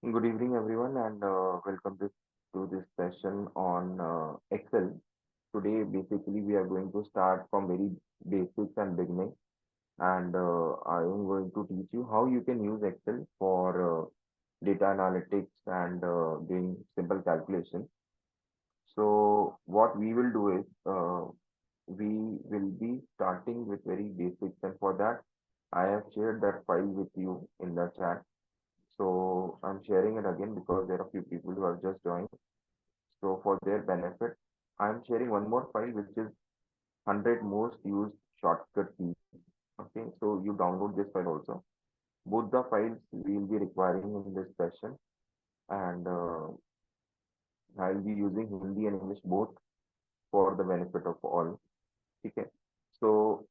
Good evening, everyone, and welcome to this session on Excel. Today, basically, we are going to start from very basics and beginning, and I am going to teach you how you can use Excel for data analytics and doing simple calculation. So, what we will do is we will be starting with very basics, and for that, I have shared that file with you in the chat. So I'm sharing it again because there are few people who have just joined. So for their benefit, I'm sharing one more file which is 100 most used shortcut keys. Okay, so you download this file also. Both the files we will be requiring in this session, and I'll be using Hindi and English both for the benefit of all. Okay, so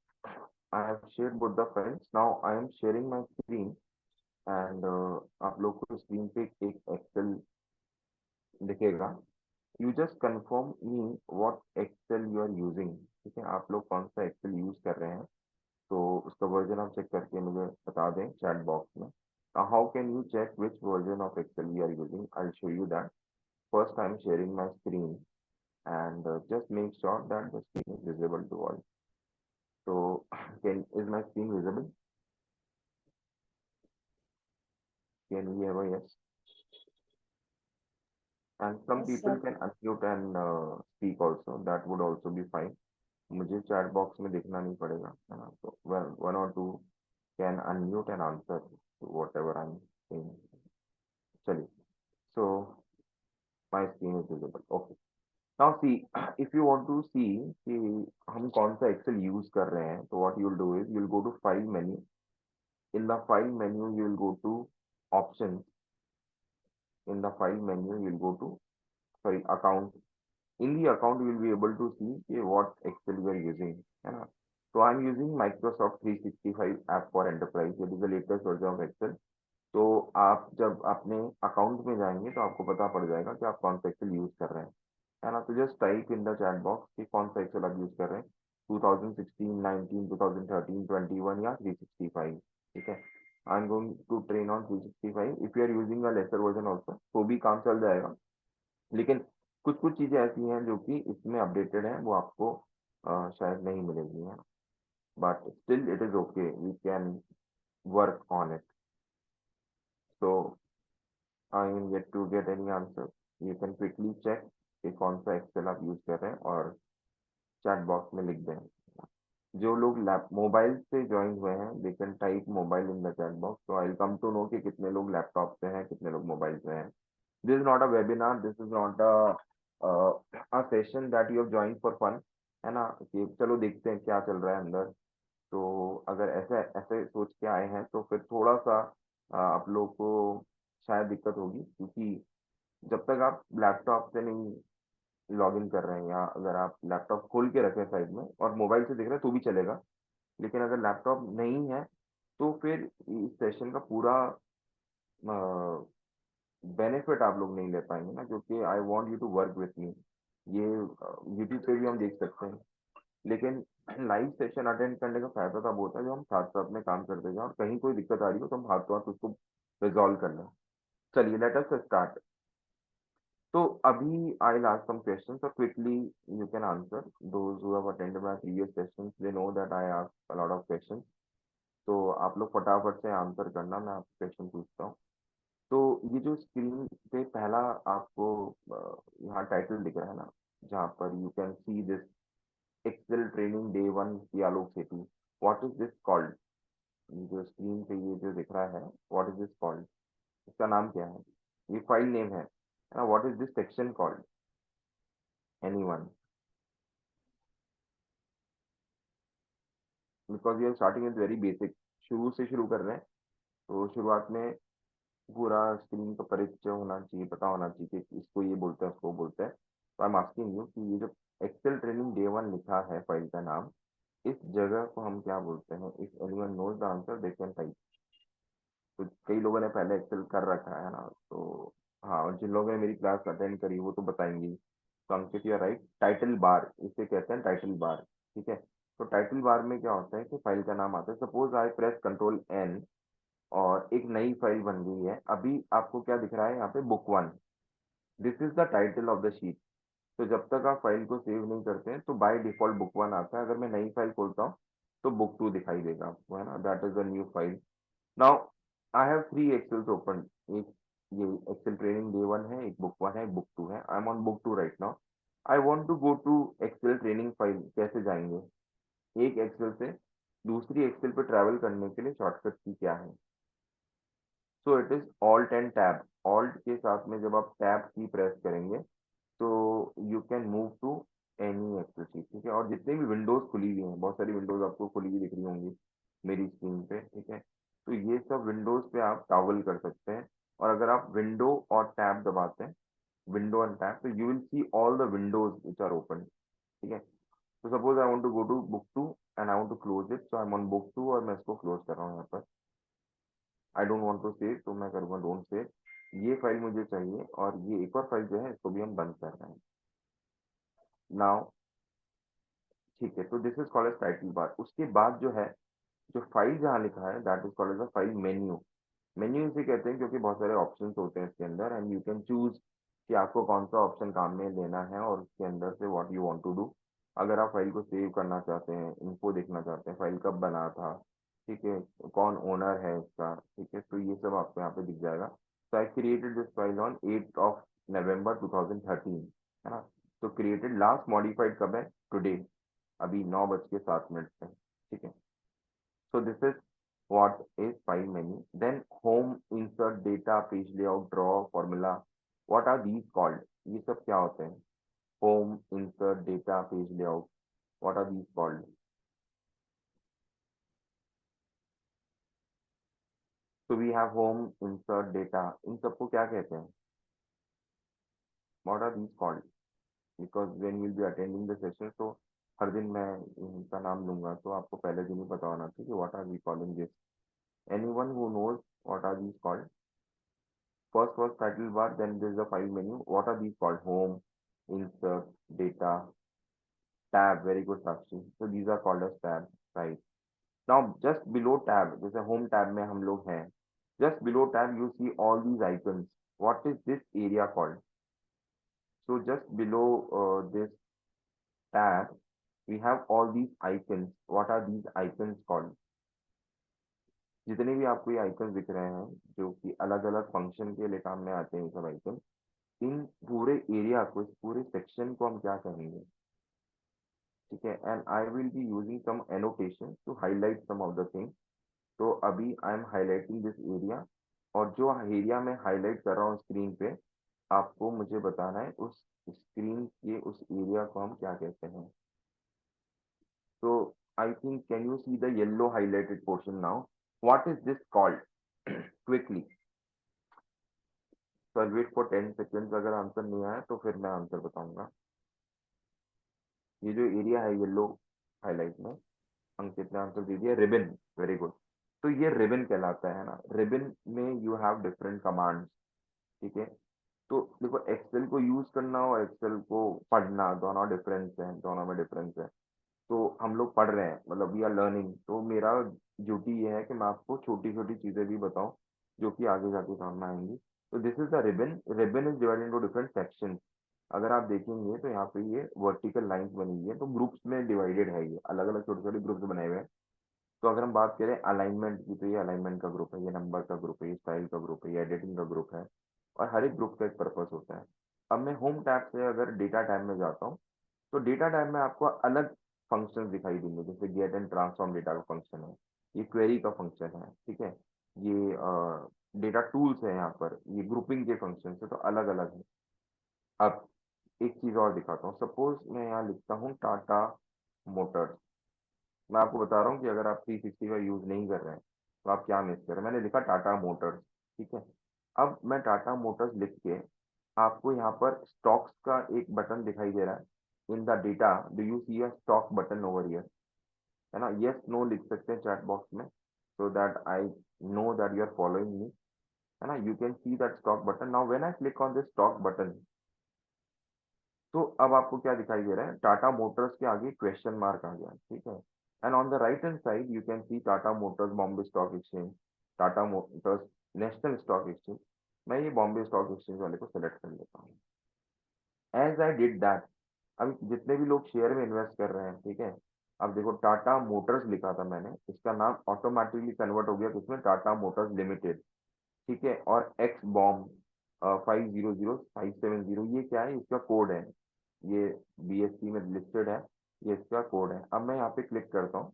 I have shared both the files. Now I am sharing my screen, and आप लोग को screen पे एक Excel दिखेगा. You just confirm me what Excel you are using. ठीक है, आप लोग कौन सा एक्सेल यूज कर रहे हैं, तो उसका वर्जन आप चेक करके मुझे बता दें चैट बॉक्स में. How can you check which version of Excel you are using? I show you that. First I am sharing my screen, and just make sure that the screen is visible to all. So can is my screen visible? Can we have a yes? And some Yes, people sir. can unmute and speak also. That would also be fine. मुझे chat box में देखना नहीं पड़ेगा, है ना? तो one और two can unmute and answer whatever I am saying. चलिए. So my screen is visible. Okay. Now see, if you want to see कि हम कौन सा एक्सेल यूज कर रहे हैं, तो what you will do is you will go to file menu. In the file menu you will go to option. In the file menu you will go to, sorry, account. In the account you will be able to see what Excel you are using, है ना? So I'm using Microsoft 365 app for enterprise. It is the latest version of Excel. तो आप जब अपने account में जाएंगे तो आपको पता पड़ जाएगा कि आप कौन सा एक्सेल यूज कर रहे हैं, है ना? तो just type in the chat box कि कौन सा एक्सेल आप यूज कर रहे हैं, 2016, 19, 2013, 21 या 365. ठीक है. I am going to train on 365. If you are using a lesser version also तो भी काम चल जाएगा, लेकिन कुछ कुछ चीजें ऐसी हैं जो कि इसमें अपडेटेड हैं, वो आपको शायद नहीं मिलेगी, है. But still it is okay, we can work on it. So I am yet to get any answer. You can quickly check कि कौन सा एक्सेल आप यूज कर रहे हैं और चैट बॉक्स में लिख दें. जो लोग लैप मोबाइल से ज्वाइन हुए हैं दे can type mobile in the chat box. तो आई कम टू नो कि कितने लोग लैपटॉप से हैं, कितने लोग मोबाइल से हैं. This is not a webinar. This is not a session that you have joined for fun, है ना? कि चलो देखते हैं क्या चल रहा है अंदर. तो अगर ऐसे ऐसे सोच के आए हैं तो फिर थोड़ा सा आप लोग को शायद दिक्कत होगी, क्योंकि जब तक आप लैपटॉप से नहीं लॉग इन कर रहे हैं, या अगर आप लैपटॉप खोल के रखें साइड में और मोबाइल से देख रहे हैं तो भी चलेगा, लेकिन अगर लैपटॉप नहीं है तो फिर इस सेशन का पूरा बेनिफिट आप लोग नहीं ले पाएंगे ना, क्योंकि I want you to work with me. ये यूट्यूब पे भी हम देख सकते हैं, लेकिन लाइव सेशन अटेंड करने का फायदा तब होता है जब हम साथ साथ में काम करते जाएं और कहीं कोई दिक्कत आ रही हो तो हम हाथ तो हाथ उसको रिजॉल्व कर लें. चलिए, लेट अस स्टार्ट. तो अभी आई ask some questions, so quickly you can answer. Those who have attended my previous sessions, they know that I ask a lot of questions. तो आप लोग फटाफट से आंसर करना, मैं आपसे क्वेश्चन पूछता हूँ. तो ये जो स्क्रीन पे पहला आपको यहाँ टाइटल दिख रहा है ना, जहाँ पर you can see this Excel training day one की Alok Setu. What is this called? जो स्क्रीन पे ये जो दिख रहा है, व्हाट इज दिस कॉल्ड? इसका नाम क्या है? ये फाइल नेम है ना? What is this section called? Anyone? Because you are starting with very basic. शुरू से शुरू कर रहे हैं, तो शुरुआत में पूरा स्क्रीन का परिचय होना चाहिए, पता होना चाहिए कि इसको ये बोलते हैं, उसको बोलते हैं. तो आई एम आस्किंग यू कि ये जो एक्सेल ट्रेनिंग डे वन लिखा है फाइल का नाम, इस जगह को हम क्या बोलते हैं? If anyone knows the answer they can type. तो कई लोगों ने पहले एक्सेल कर रखा है ना, तो हाँ, और जिन लोगों ने मेरी क्लास अटेंड करी वो तो बताएंगी. तो Ankit, you are right. Title bar इसे कहते हैं, टाइटल बार. ठीक है. तो टाइटल बार में क्या होता है कि फाइल का नाम आता है. Suppose I press control N, और एक नई फाइल बन गई है। अभी आपको क्या दिख रहा है यहाँ पे, book one, this is the title of the sheet. तो जब तक आप फाइल को सेव नहीं करते हैं तो बाय डिफॉल्ट बुक वन आता है। अगर मैं नई फाइल खोलता हूँ तो बुक टू दिखाई देगा आपको, है ना, that is the new file. Now I have three excels open. एक ये एक्सेल ट्रेनिंग डे वन है, एक बुक वन है, एक बुक टू है। I am on book two right now. I want to go to Excel training file, कैसे जाएंगे? एक एक्सेल से दूसरी एक्सेल पे ट्रैवल करने के लिए शॉर्टकट की क्या है? So it is alt and tab. Alt के साथ में जब आप टैब की प्रेस करेंगे तो you can move to any Excel sheet, ठीक है। और जितने भी विंडोज खुली हुई हैं, बहुत सारी विंडोज आपको खुली हुई दिख रही होंगी मेरी स्क्रीन पे, ठीक है, तो ये सब विंडोज पे आप टॉगल कर सकते हैं। और अगर आप विंडो और टैब दबाते हैं, विंडो एंड टैब, तो you will see all the windows which are open, ठीक है। तो suppose I want to go to book two and I want to close it, so I am on book two और मैं इसको close कर रहा हूँ यहाँ पर। I don't want to save, तो मैं करूँगा डोंट सेव। ये फाइल मुझे चाहिए और ये एक और फाइल जो है इसको भी हम बंद कर रहे हैं नाउ, ठीक है। तो this is called as title bar. उसके बाद जो है, जो फाइल जहाँ लिखा है that is called as a file menu. Menu इसे कहते हैं क्योंकि बहुत सारे ऑप्शंस होते हैं इसके अंदर, एंड यू कैन चूज कि आपको कौन सा ऑप्शन काम में लेना है और उसके अंदर से what you want to do. अगर आप फाइल को सेव करना चाहते हैं, इनको देखना चाहते हैं, फाइल कब बना था, ठीक है, कौन ओनर है इसका, ठीक है, तो ये सब आपको यहाँ पे दिख जाएगा। So I created this file on 8 of November 2013, है ना। तो क्रिएटेड, लास्ट मॉडिफाइड कब है? टुडे, अभी 9:07 पे, ठीक है। So this is what is file menu. Then home, insert, data, page layout, draw, formula. What are these called? ये सब क्या होते हैं? Home, insert, data, page layout. What are these called? So we have home, insert, data. इन सबको क्या कहते हैं? What are these called? Because when you'll be attending the session, so हर दिन मैं इनका नाम लूंगा, तो आपको पहले दिन ही पता होना चाहिए कि what are we calling this. Anyone who knows what are these called? First was title bar, then there is a file menu. What are these called? Home, insert, data, tab. Very good, Sakshi. So these are called as tabs, right? Now just below tab, जैसे home tab में हम लोग हैं, just below tab you see all these icons. What is this area called? So just below this tab, we have all these icons. What are these icons called? जितने भी आपको ये icon दिख रहे हैं जो कि अलग अलग फंक्शन के लिए काम में आते हैं, ये सब आइकन, इन पूरे एरिया को, इस पूरे सेक्शन को हम क्या कहेंगे? ठीक है, and I will be using some annotation to highlight some of the thing. तो अभी I am highlighting this area, और जो एरिया मैं हाईलाइट कर रहा हूँ स्क्रीन पे, आपको मुझे बताना है उस स्क्रीन के उस एरिया को हम क्या कहते हैं। तो I think, can you see the yellow highlighted portion now? What is this called? Quickly, so I wait for 10 seconds. अगर आंसर नहीं आया तो फिर मैं आंसर बताऊंगा। ये जो एरिया है येलो हाईलाइट में, अंकित ने आंसर दे दिया, रिबन। Very good. तो ये रिबन कहलाता है ना। रिबन में यू हैव डिफरेंट कमांड्स, ठीक है। तो देखो, एक्सेल को यूज करना और एक्सेल को पढ़ना, दोनों डिफरेंस है, दोनों में डिफरेंस है। तो हम लोग पढ़ रहे हैं, मतलब वी आर लर्निंग, तो मेरा ड्यूटी ये है कि मैं आपको छोटी छोटी चीजें भी बताऊं जो कि आगे जाके काम में आएंगी। तो this is the ribbon. Ribbon is divided into different sections. अगर आप देखेंगे तो यहाँ पे ये वर्टिकल लाइंस बनी हुई है, तो ग्रुप्स में डिवाइडेड है, ये अलग अलग छोटे छोटे ग्रुप्स बनाए हुए हैं। तो अगर हम बात करें अलाइनमेंट की, तो ये अलाइनमेंट का ग्रुप है, ये नंबर का ग्रुप है, ये स्टाइल का ग्रुप है, ये एडिटिंग का ग्रुप है, और हर एक ग्रुप का एक पर्पस होता है। अब मैं होम टैब से अगर डेटा टैब में जाता हूँ, तो डेटा टाइप में आपको अलग फंक्शंस दिखाई देंगे, जैसे गेट एंड ट्रांसफॉर्म डेटा का फंक्शन है, ये क्वेरी का फंक्शन है, ठीक है, ये डेटा टूल्स है, यहाँ पर ये ग्रुपिंग के फंक्शन है, तो अलग अलग है। अब एक चीज और दिखाता हूँ। सपोज मैं यहाँ लिखता हूँ टाटा मोटर्स। मैं आपको बता रहा हूँ कि अगर आप 360 का यूज नहीं कर रहे हैं तो आप क्या मिस कर रहे हैं। मैंने लिखा टाटा मोटर्स, ठीक है। अब मैं टाटा मोटर्स लिख के, आपको यहाँ पर स्टॉक्स का एक बटन दिखाई दे रहा है in the data. Do you see a stock button over here? है ना, यस नो लिख सकते हैं चैट बॉक्स में, so that I know that you are following me, है ना। You can see that stock button. Now when I click on this stock button, तो अब आपको क्या दिखाई दे रहा है? टाटा मोटर्स के आगे क्वेश्चन मार्क आ गया, ठीक है। And on the right hand side you can C Tata Motors Bombay stock exchange. Tata Motors national stock exchange, मैं ये बॉम्बे स्टॉक एक्सचेंज वाले को सेलेक्ट कर लेता हूँ। एज आई डिड दैट, अब जितने भी लोग शेयर में इन्वेस्ट कर रहे हैं, ठीक है, अब देखो टाटा मोटर्स लिखा था मैंने, इसका नाम ऑटोमेटिकली कन्वर्ट हो गया किसमें, टाटा मोटर्स लिमिटेड, ठीक है। और एक्स बॉम्ब 500570, ये क्या है, इसका कोड है, ये BSE में लिस्टेड है, ये इसका कोड है। अब मैं यहाँ पे क्लिक करता हूँ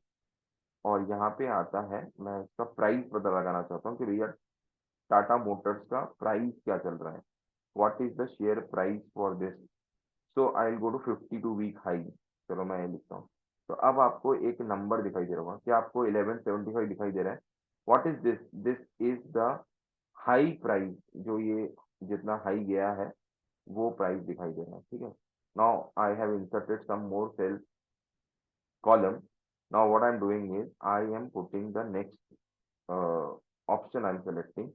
और यहाँ पे आता है, मैं इसका प्राइस पता लगाना चाहता हूँ कि भैया टाटा मोटर्स का प्राइस क्या चल रहा है, what is the share price for this. So I will go to 52 week high, चलो मैं ये लिखता हूँ। तो अब आपको एक नंबर दिखाई दे रहा होगा, क्या आपको 1175 दिखाई दे रहा है, what is this, this is the high price, जो ये जितना हाई गया है वो प्राइस दिखाई दे रहा है, ठीक है। Now I have inserted some more cells column. Now what I'm doing is I am putting the next option I'm selecting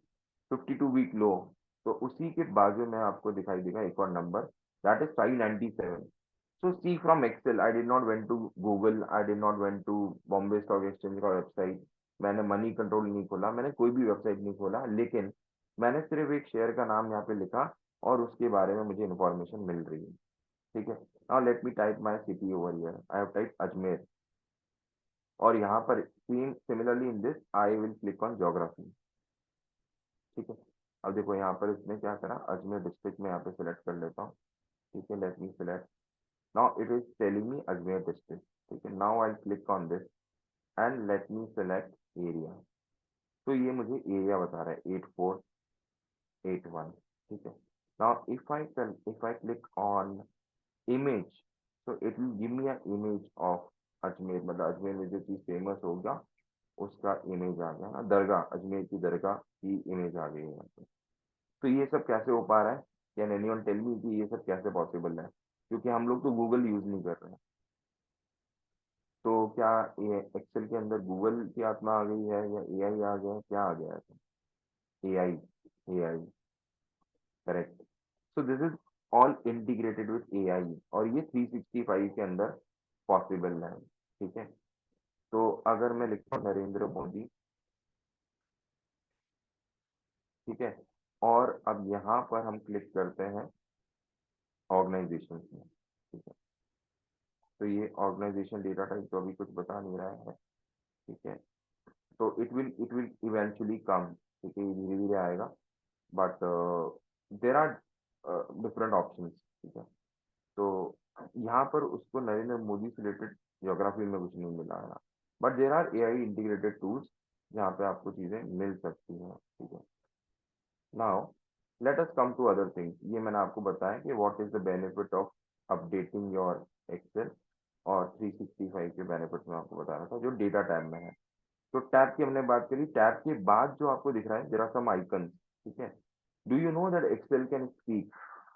52 week low, तो उसी के बाजू में आपको दिखाई देगा एक और number, that is 597। So see from Excel, I did not went to Google, I did not went to Bombay stock exchange का वेबसाइट, मैंने मनी कंट्रोल नहीं खोला, मैंने कोई भी वेबसाइट नहीं खोला, लेकिन मैंने सिर्फ एक शेयर का नाम यहाँ पे लिखा और उसके बारे में मुझे इन्फॉर्मेशन मिल रही है, ठीक है। Now let me type my city over here, I have type Ajmer, और यहाँ पर same similarly in this I will click on geography, ठीक है। अब देखो यहाँ पर इसने क्या करा, अजमेर डिस्ट्रिक्ट में यहाँ पे सिलेक्ट कर लेता हूँ, ठीक है, let me select, now it is telling me Ajmer district, ठीक है। Now I click on this and let me select area, तो ये मुझे एरिया बता रहा है 8481, ठीक है। Now if I click on image, तो it will give me a image of Ajmer, मतलब अजमेर में जो चीज़ फेमस होगा उसका इमेज आ गया ना, दरगाह, अजमेर की दरगाह की इमेज आ गई है यहाँ पे। तो ये सब कैसे हो पा रहा है, कैन एनीवन टेल मी कि ये सब कैसे पॉसिबल है, क्योंकि हम लोग तो गूगल यूज नहीं कर रहे हैं। तो क्या ये एक्सेल के अंदर गूगल की आत्मा आ गई है या AI आ गया है, क्या आ गया है, AI, AI, correct. So this is all integrated with AI, और ये 365 के अंदर पॉसिबल है, ठीक है। तो अगर मैं लिखता हूँ नरेंद्र मोदी, ठीक है, और अब यहाँ पर हम क्लिक करते हैं ऑर्गेनाइजेशन में, ठीक है। तो ये ऑर्गेनाइजेशन डेटा टाइप तो अभी कुछ बता नहीं रहा है, ठीक है। तो इट विल इवेंचुअली कम, ठीक है, ये धीरे धीरे आएगा, but there are different options, ठीक है। तो यहाँ पर उसको नरेंद्र मोदी से रिलेटेड ज्योग्राफी में कुछ नहीं मिला है, but there are AI integrated tools जहाँ पे आपको चीज़ें मिल सकती हैं, ठीक है। Now let us come to other things, ये मैंने आपको बताया कि what is the benefit of updating your Excel, और 365 के बेनिफिट में आपको बता रहा था जो डेटा टैब में है। तो टैब की हमने बात करी, टैब के बाद जो आपको दिख रहा है देयर आर सम आइकन, ठीक है। Do you know that Excel can speak,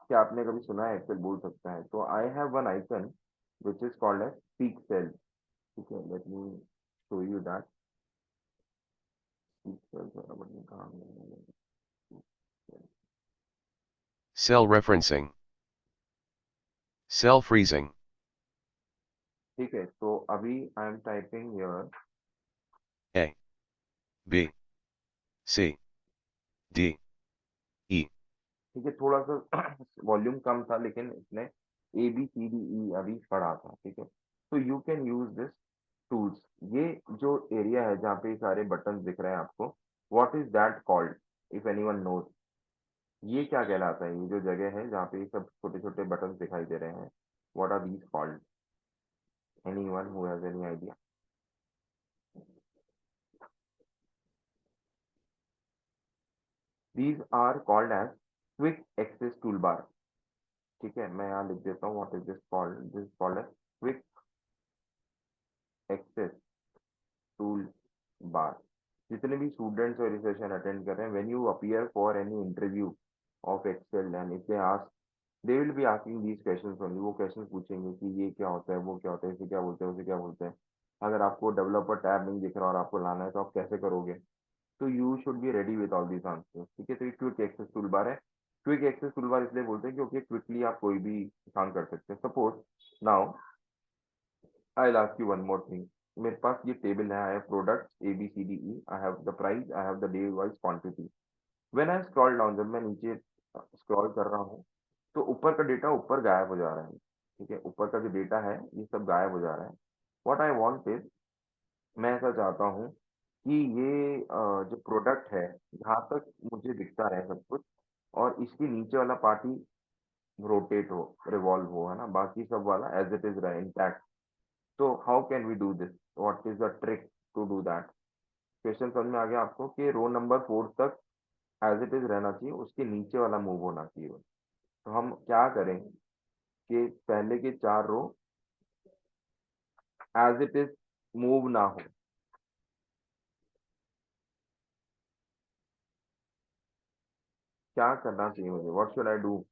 क्या आपने कभी सुना है एक्सेल बोल सकता है, तो I have one icon which is called as speak cell, ठीक है, let me show you that. Speak cell कहाँ है? Cell referencing. Cell freezing. ठीक है, तो अभी I am typing here, A. B. C. D. E. ठीक है, थोड़ा सा वॉल्यूम कम था लेकिन इसने ABCDE अभी पढ़ा था, ठीक है। तो you can use this tools, ये जो एरिया है जहाँ पे ये सारे बटन दिख रहे हैं आपको, what is that called, if anyone knows, ये क्या कहलाता है, ये जो जगह है जहाँ पे ये सब छोटे छोटे बटन दिखाई दे रहे हैं, what are these called, anyone who has any idea. These are called as quick access tool bar, ठीक है, मैं यहाँ लिख देता हूँ, what is this called as quick access tool bar. जितने भी स्टूडेंट्स और सेशन अटेंड कर रहे हैं, when you appear for any interview of Excel and if they ask, they will be asking these questions only, वो question पूछेंगे कि ये क्या होता है, वो क्या होता है, इसे क्या बोलते हैं, उसे क्या बोलते हैं। अगर आपको डेवलपर टैब नहीं दिख रहा और आपको लाना है तो आप कैसे करोगे, तो you should be ready with all these answers, ठीक है। तो ये क्विक एक्सेस टूल बार है, क्विक एक्सेस टूल बार इसलिए बोलते हैं क्योंकि क्विकली आप कोई भी काम कर सकते हैं। Suppose now I will ask you one more thing, मेरे पास ये टेबल है, I have products A B C D E, I have the price, I have the day wise quantity. When I scroll down, जब मैं नीचे scroll कर रहा हूँ, तो ऊपर का डेटा ऊपर गायब हो जा रहा है। ठीक है, ऊपर का जो डेटा है ये सब गायब हो जा रहा है। व्हाट आई वांट इज, मैं ऐसा चाहता हूँ कि ये जो प्रोडक्ट है यहाँ तक मुझे दिखता रहे सब कुछ, और इसके नीचे वाला पार्ट ही रोटेट हो, रिवॉल्व हो, है ना, बाकी सब वाला एज इट इज रहे इंटैक्ट। तो how can we do this, what is the trick to do that? Question समझ में आ गया आपको कि रो नंबर 4 तक एज इट इज रहना चाहिए, उसके नीचे वाला मूव होना चाहिए। तो हम क्या करें कि पहले के 4 row as it is move ना हो। क्या करना चाहिए मुझे, what should I do?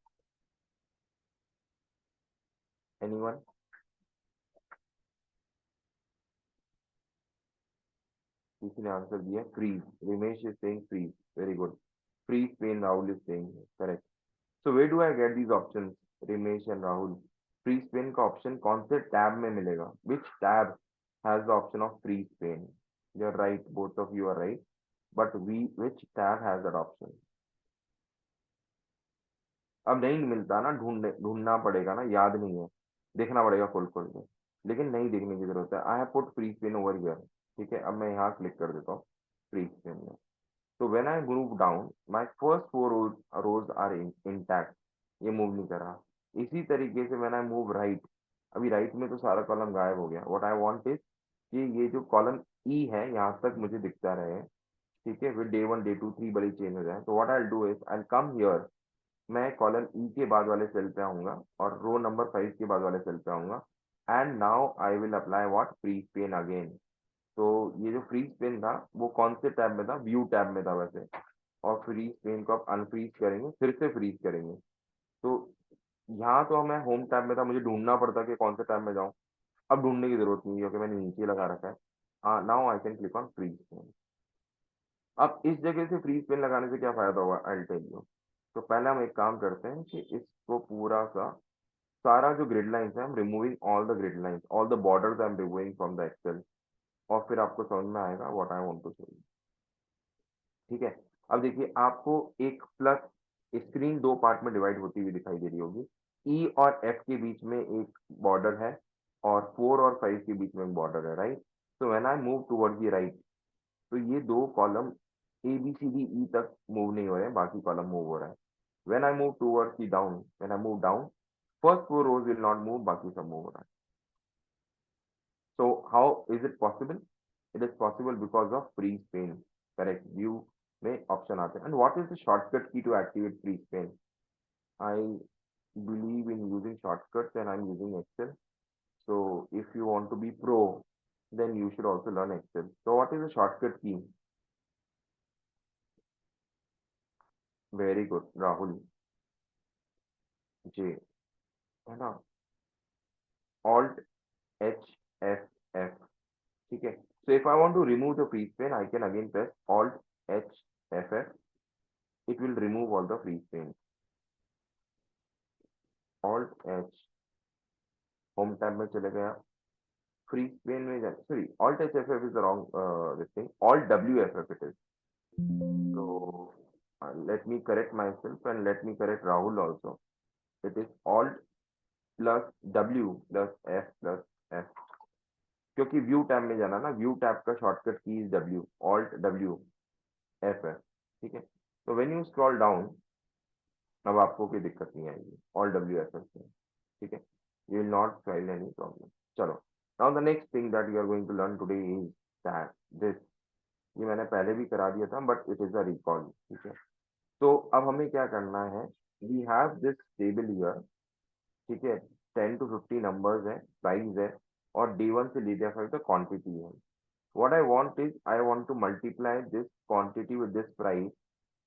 Anyone? किसी ने आंसर दिया freeze, Ramesh is saying freeze, very good. Freeze pane, Rahul is saying correct. So where do I get these options, Ramesh and Rahul? Freeze pane का ऑप्शन कौन से टैब में मिलेगा? Which tab has the option of freeze pane? You are right, both of you are right, but we which tab has that option? अब नहीं मिलता ना, ढूंढना पड़ेगा ना, याद नहीं है, देखना पड़ेगा खोल खोल के। लेकिन नहीं देखने की जरूरत है, I have put free spin over here. ठीक है, अब मैं यहाँ क्लिक कर देता हूँ फ्री स्पिन में। तो when I move down, my first 4 rows are intact, ये मूव नहीं कर रहा। इसी तरीके से व्हेन आई मूव राइट, अभी राइट में तो सारा कॉलम गायब हो गया। व्हाट आई वांट इज कि ये जो कॉलम ई है यहाँ तक मुझे दिखता रहे। ठीक है, फिर डे 1 डे 2 3 बड़ी चेंज हो जाए। तो what I do is I come here, मैं कॉलम ई के बाद वाले सेल पे आऊंगा और रो नंबर 5 के बाद वाले सेल पे आऊंगा। And now I will apply what, freeze pane again. तो ये जो फ्रीज पेन था वो कौन से टैब में था? व्यू टैब में था वैसे। और फ्रीज पेन को आप अनफ्रीज करेंगे, फिर से फ्रीज करेंगे। तो यहाँ तो मैं होम टैब में था, मुझे ढूंढना पड़ता कि कौन से टैब में जाऊँ। अब ढूंढने की जरूरत नहीं है क्योंकि मैंने नीचे लगा रखा है। Now I can click on freeze pane. अब इस जगह से फ्रीज पेन लगाने से क्या फायदा होगा, आई टेल यू। तो पहले हम एक काम करते हैं कि इसको पूरा सा, सारा जो ग्रिड लाइंस है, हम removing all the grid lines, all the borders I am removing from the Excel. और फिर आपको समझ में आएगा what I want to show. ठीक है, अब देखिए आपको एक प्लस, स्क्रीन दो पार्ट में डिवाइड होती हुई दिखाई दे रही होगी। ई और एफ के बीच में एक बॉर्डर है, और 4 और 5 के बीच में एक बॉर्डर है, राइट? तो when I move towards the right, तो ये दो column A B C D E तक मूव नहीं हो रहे हैं, बाकी कॉलम मूव हो रहा है। When I move towards the down, when I move down, first 4 rows will not move, बाकी सब मूव हो रहा है। So how is it possible? It is possible because of freeze pane. Correct. View में option आते हैं. And what is the shortcut key to activate freeze pane? I believe in using shortcuts and I'm using Excel. So if you want to be pro, then you should also learn Excel. So what is the shortcut key? Very good, Rahul. J, है ना? Alt H F F. ठीक है. So if I want to remove the freeze pane, I can again press Alt H F F. It will remove all the freeze pane. Alt H, home tab में चले गया, free Spain में जाए, sorry, Alt H F F is the wrong this thing, Alt W F F it is. So let me correct myself and let me correct Rahul also. It is Alt plus W plus F plus F, क्योंकि view tab में जाना ना, view tab का shortcut की is W, Alt W F F। ठीक है, तो when you scroll down, अब आपको कोई दिक्कत नहीं आएगी Alt W F F से। ठीक है, you will not find any problem। चलो, now the next thing that you are going to learn today is that this, ये मैंने पहले भी करा दिया था but it is a recall. ठीक है, तो अब हमें क्या करना है, we have this table here. ठीक है, 10 to 50 नंबर्स है, प्राइस है, और डे 1 से डे 5 तक क्वांटिटी है। What I want is, I want to multiply this quantity with this price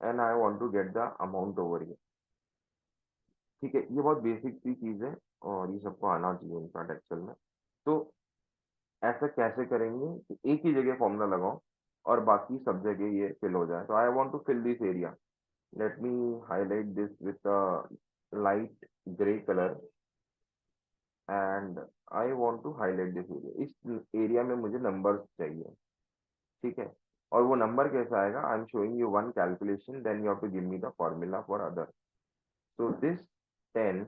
and I want to get the amount over here. ठीक है, ये बहुत बेसिक सी चीज है और ये सबको आना चाहिए इनफैक्ट एक्सेल में। तो ऐसा कैसे करेंगे कि एक ही जगह फॉर्मूला लगाओ और बाकी सब जगह ये फिल हो जाए। तो I want to fill this area, let me highlight this with light grey colour, and I want to highlight this area, इस एरिया में मुझे नंबर्स चाहिए, ठीक है। और वो नंबर कैसा आएगा, I am showing you one calculation, then you have to give me the formula for other. So this 10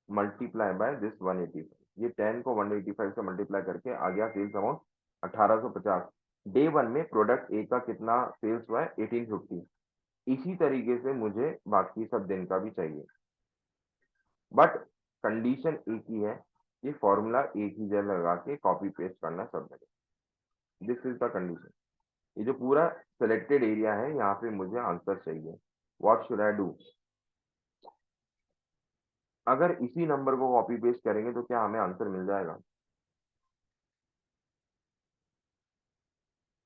multiply by this 185, ये 10 को 185 से मल्टीप्लाई करके आ गया सेल्स अमाउंट 1850। डे वन में प्रोडक्ट ए का कितना सेल्स हुआ है, 1850। इसी तरीके से मुझे बाकी सब दिन का भी चाहिए, बट कंडीशन एक ही है, ये फॉर्मूला एक ही जगह लगा के कॉपी पेस्ट करना सब जगह, दिस इज द कंडीशन। ये जो पूरा सिलेक्टेड एरिया है यहाँ पे मुझे आंसर चाहिए, व्हाट शुड आई डू। अगर इसी नंबर को कॉपी पेस्ट करेंगे तो क्या हमें आंसर मिल जाएगा?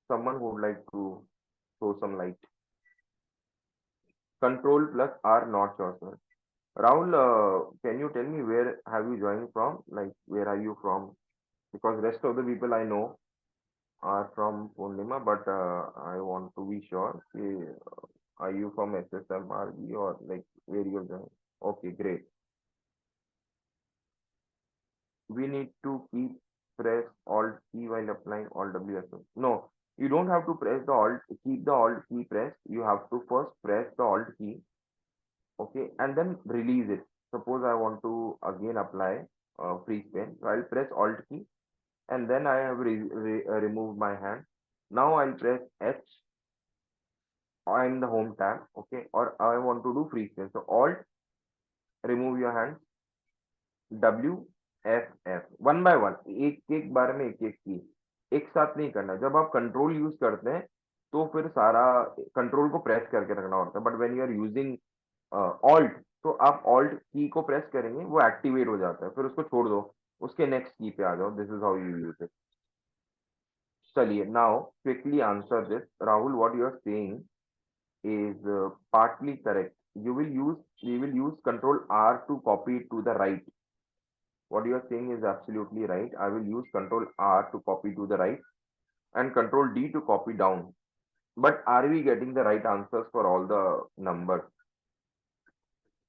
Someone would like to throw some light. Control plus R not sure sir. Rahul, can you tell me where have you joined from? Like, where are you from? Because rest of the people I know are from Purnima, but I want to be sure. Are you from SSMRB or like where you joined? Okay, great. We need to keep press Alt key while applying Alt WSO. No, you don't have to press the Alt, keep the Alt key pressed. You have to first press the Alt key, okay, and then release it. Suppose I want to again apply freeze pen, so I'll press Alt key and then I have removed my hand. Now I'll press H. I'm in the home tab, okay, or I want to do freeze pen. So Alt, remove your hand, W, F one by one, एक एक बार में एक एक की, एक साथ नहीं करना। जब आप कंट्रोल यूज करते हैं तो फिर सारा कंट्रोल को प्रेस करके रखना होता है, but when you are using Alt, तो आप ऑल्ट की को प्रेस करेंगे वो एक्टिवेट हो जाता है, फिर उसको छोड़ दो, उसके नेक्स्ट की पे आ जाओ, this is how you use it. चलिए, now quickly answer this. Rahul, what you are saying is partly correct. We will use Control R to copy it to the right. What you are saying is absolutely right. I will use Control R to copy to the right and Control D to copy down. But are we getting the right answers for all the numbers?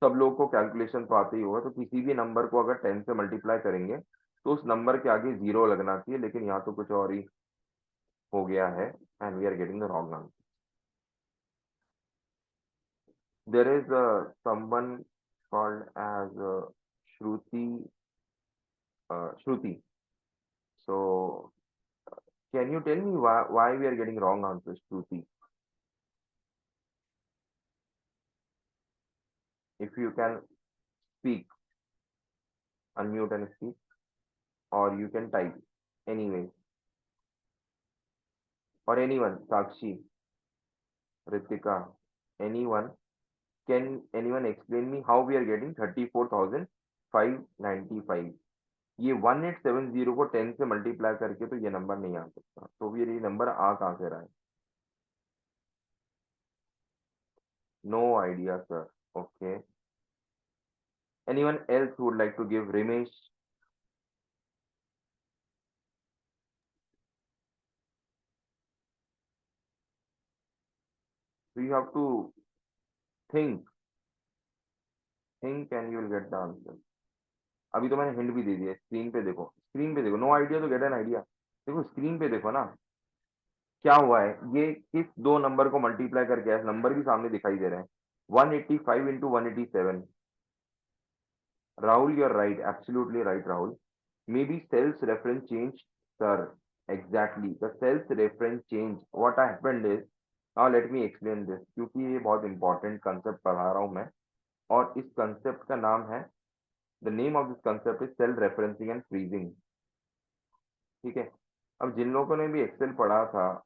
सब लोगों को calculation तो आते ही होगा, तो किसी भी number को अगर 10 से मल्टीप्लाई करेंगे तो उस नंबर के आगे जीरो लगना चाहिए, लेकिन यहाँ तो कुछ और ही हो गया है and we are getting the wrong answer. There is someone called as Shruti. Shruti. So, can you tell me why we are getting wrong answers, Shruti? If you can speak, unmute and speak, or you can type. Anyway, or anyone, Sakshi, Ritika, anyone. Can anyone explain me how we are getting 34,595? ये 1870 को 10 से multiply करके तो ये number नहीं आ सकता, तो फिर ये नंबर आ कहाँ से रहा है? No idea sir. Okay, anyone else who would like to give? Ramesh? So you have to think, think and you will get the answer. अभी तो मैंने हिंट भी दे दिया, स्क्रीन पे देखो, स्क्रीन पे देखो। नो आइडिया तो गेट एन आइडिया। देखो स्क्रीन पे देखो ना, क्या हुआ है, ये किस दो नंबर को मल्टीप्लाई करके आया, नंबर भी सामने दिखाई दे रहे हैं, 185 into 187। Rahul, you are right, absolutely right Rahul. Maybe cells reference change sir, exactly the cells reference change. What happened is, now let me explain this, क्योंकि ये बहुत इंपॉर्टेंट कंसेप्ट पढ़ा रहा हूँ मैं, और इस कंसेप्ट का नाम है, the name of this concept is cell referencing and freezing, ठीक है। अब जिन लोगों ने भी एक्सेल पढ़ा था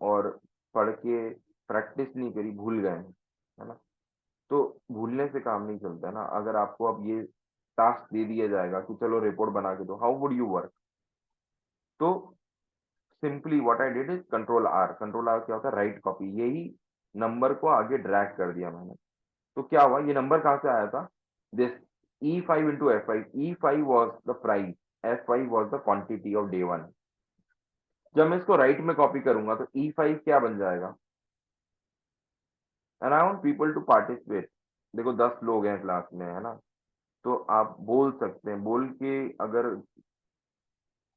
और पढ़ के प्रैक्टिस नहीं करी, भूल गए हैं, है ना, तो भूलने से काम नहीं चलता है ना। अगर आपको अब ये टास्क दे दिया जाएगा कि चलो रिपोर्ट बना के दो, हाउ वुड यू वर्क? तो simply what I did is control R क्या होता है, राइट कॉपी, यही नंबर को आगे ड्रैग कर दिया मैंने। तो क्या हुआ, ये नंबर कहाँ से आया था, this E5 into F5, E5 was the price, F5 was the quantity of day one. जब मैं इसको राइट में कॉपी करूंगा तो E5 क्या बन जाएगा, and I want people to participate. देखो 10 लोग हैं क्लास में, है ना, तो आप बोल सकते हैं, बोल के अगर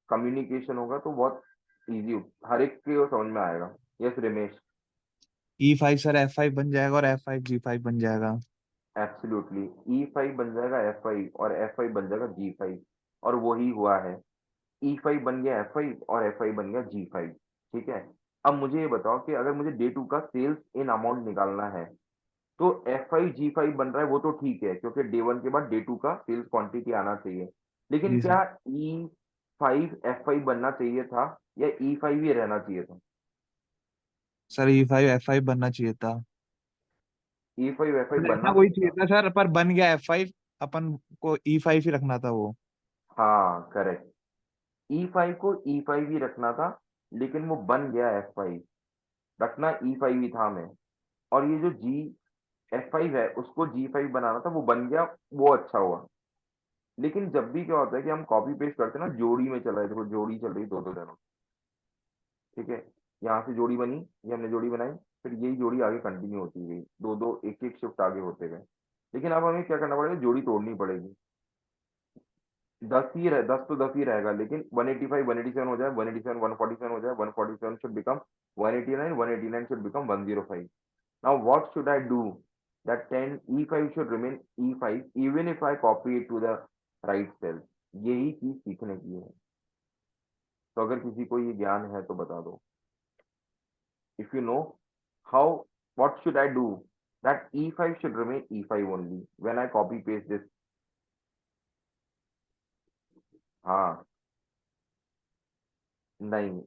कम्युनिकेशन होगा तो बहुत इजी, हर एक के वो समझ में आएगा। Yes Ramesh. E5 sir F5 बन जाएगा और F5 G5 बन जाएगा। एब्सोल्युटली, E5 बन जाएगा F5 और F5 बन जाएगा G5, और वही हुआ है। E5 बन गया F5 और F5 बन गया G5। ठीक है। अब मुझे ये बताओ कि अगर मुझे डे टू का सेल्स इन अमाउंट निकालना है, तो F5 G5 बन रहा है वो तो ठीक है, क्योंकि डे वन के बाद डे टू का सेल्स क्वांटिटी आना चाहिए। लेकिन जी सर। क्या E5 F5 बनना चाहिए था, या E5 ही रहना चाहिए था? सर E5 F5 बनना चाहिए था। E5 F5 रहना बनना वही चाहिए चाहिए था। था सर, पर बन गया F5। अपन को E5 ही रखना था वो। हाँ करेक्ट, E5 को E5 ही रखना था, लेकिन वो बन गया F5। रखना E5 ही था हमें। और ये जो F5 है उसको G5 बनाना था, वो बन गया, वो अच्छा हुआ। लेकिन जब भी क्या होता है कि हम कॉपी पेस्ट करते हैं ना, जोड़ी में चल रहा है, देखो जोड़ी चल रही है दो दो जनों, ठीक है। यहाँ से जोड़ी बनी, ये हमने जोड़ी बनाई, फिर यही जोड़ी आगे कंटिन्यू होती गई, दो दो एक एक शिफ्ट आगे होते गए। लेकिन अब हमें क्या करना पड़ेगा, जोड़ी तोड़नी पड़ेगी। 10 तो 10 ही रहेगा, लेकिन 185 187 हो जाए, 187 147 हो जाए, 147 should become 189, 189 should become 105। Now what should I do? That 10 E5 should remain E5 even if I copy it to the right cell। यही चीज सीखने की है। तो अगर किसी को ये ज्ञान है तो बता दो। If you know how, what should I do? That E5 should remain E5 only when I copy paste this। हाँ, नहीं,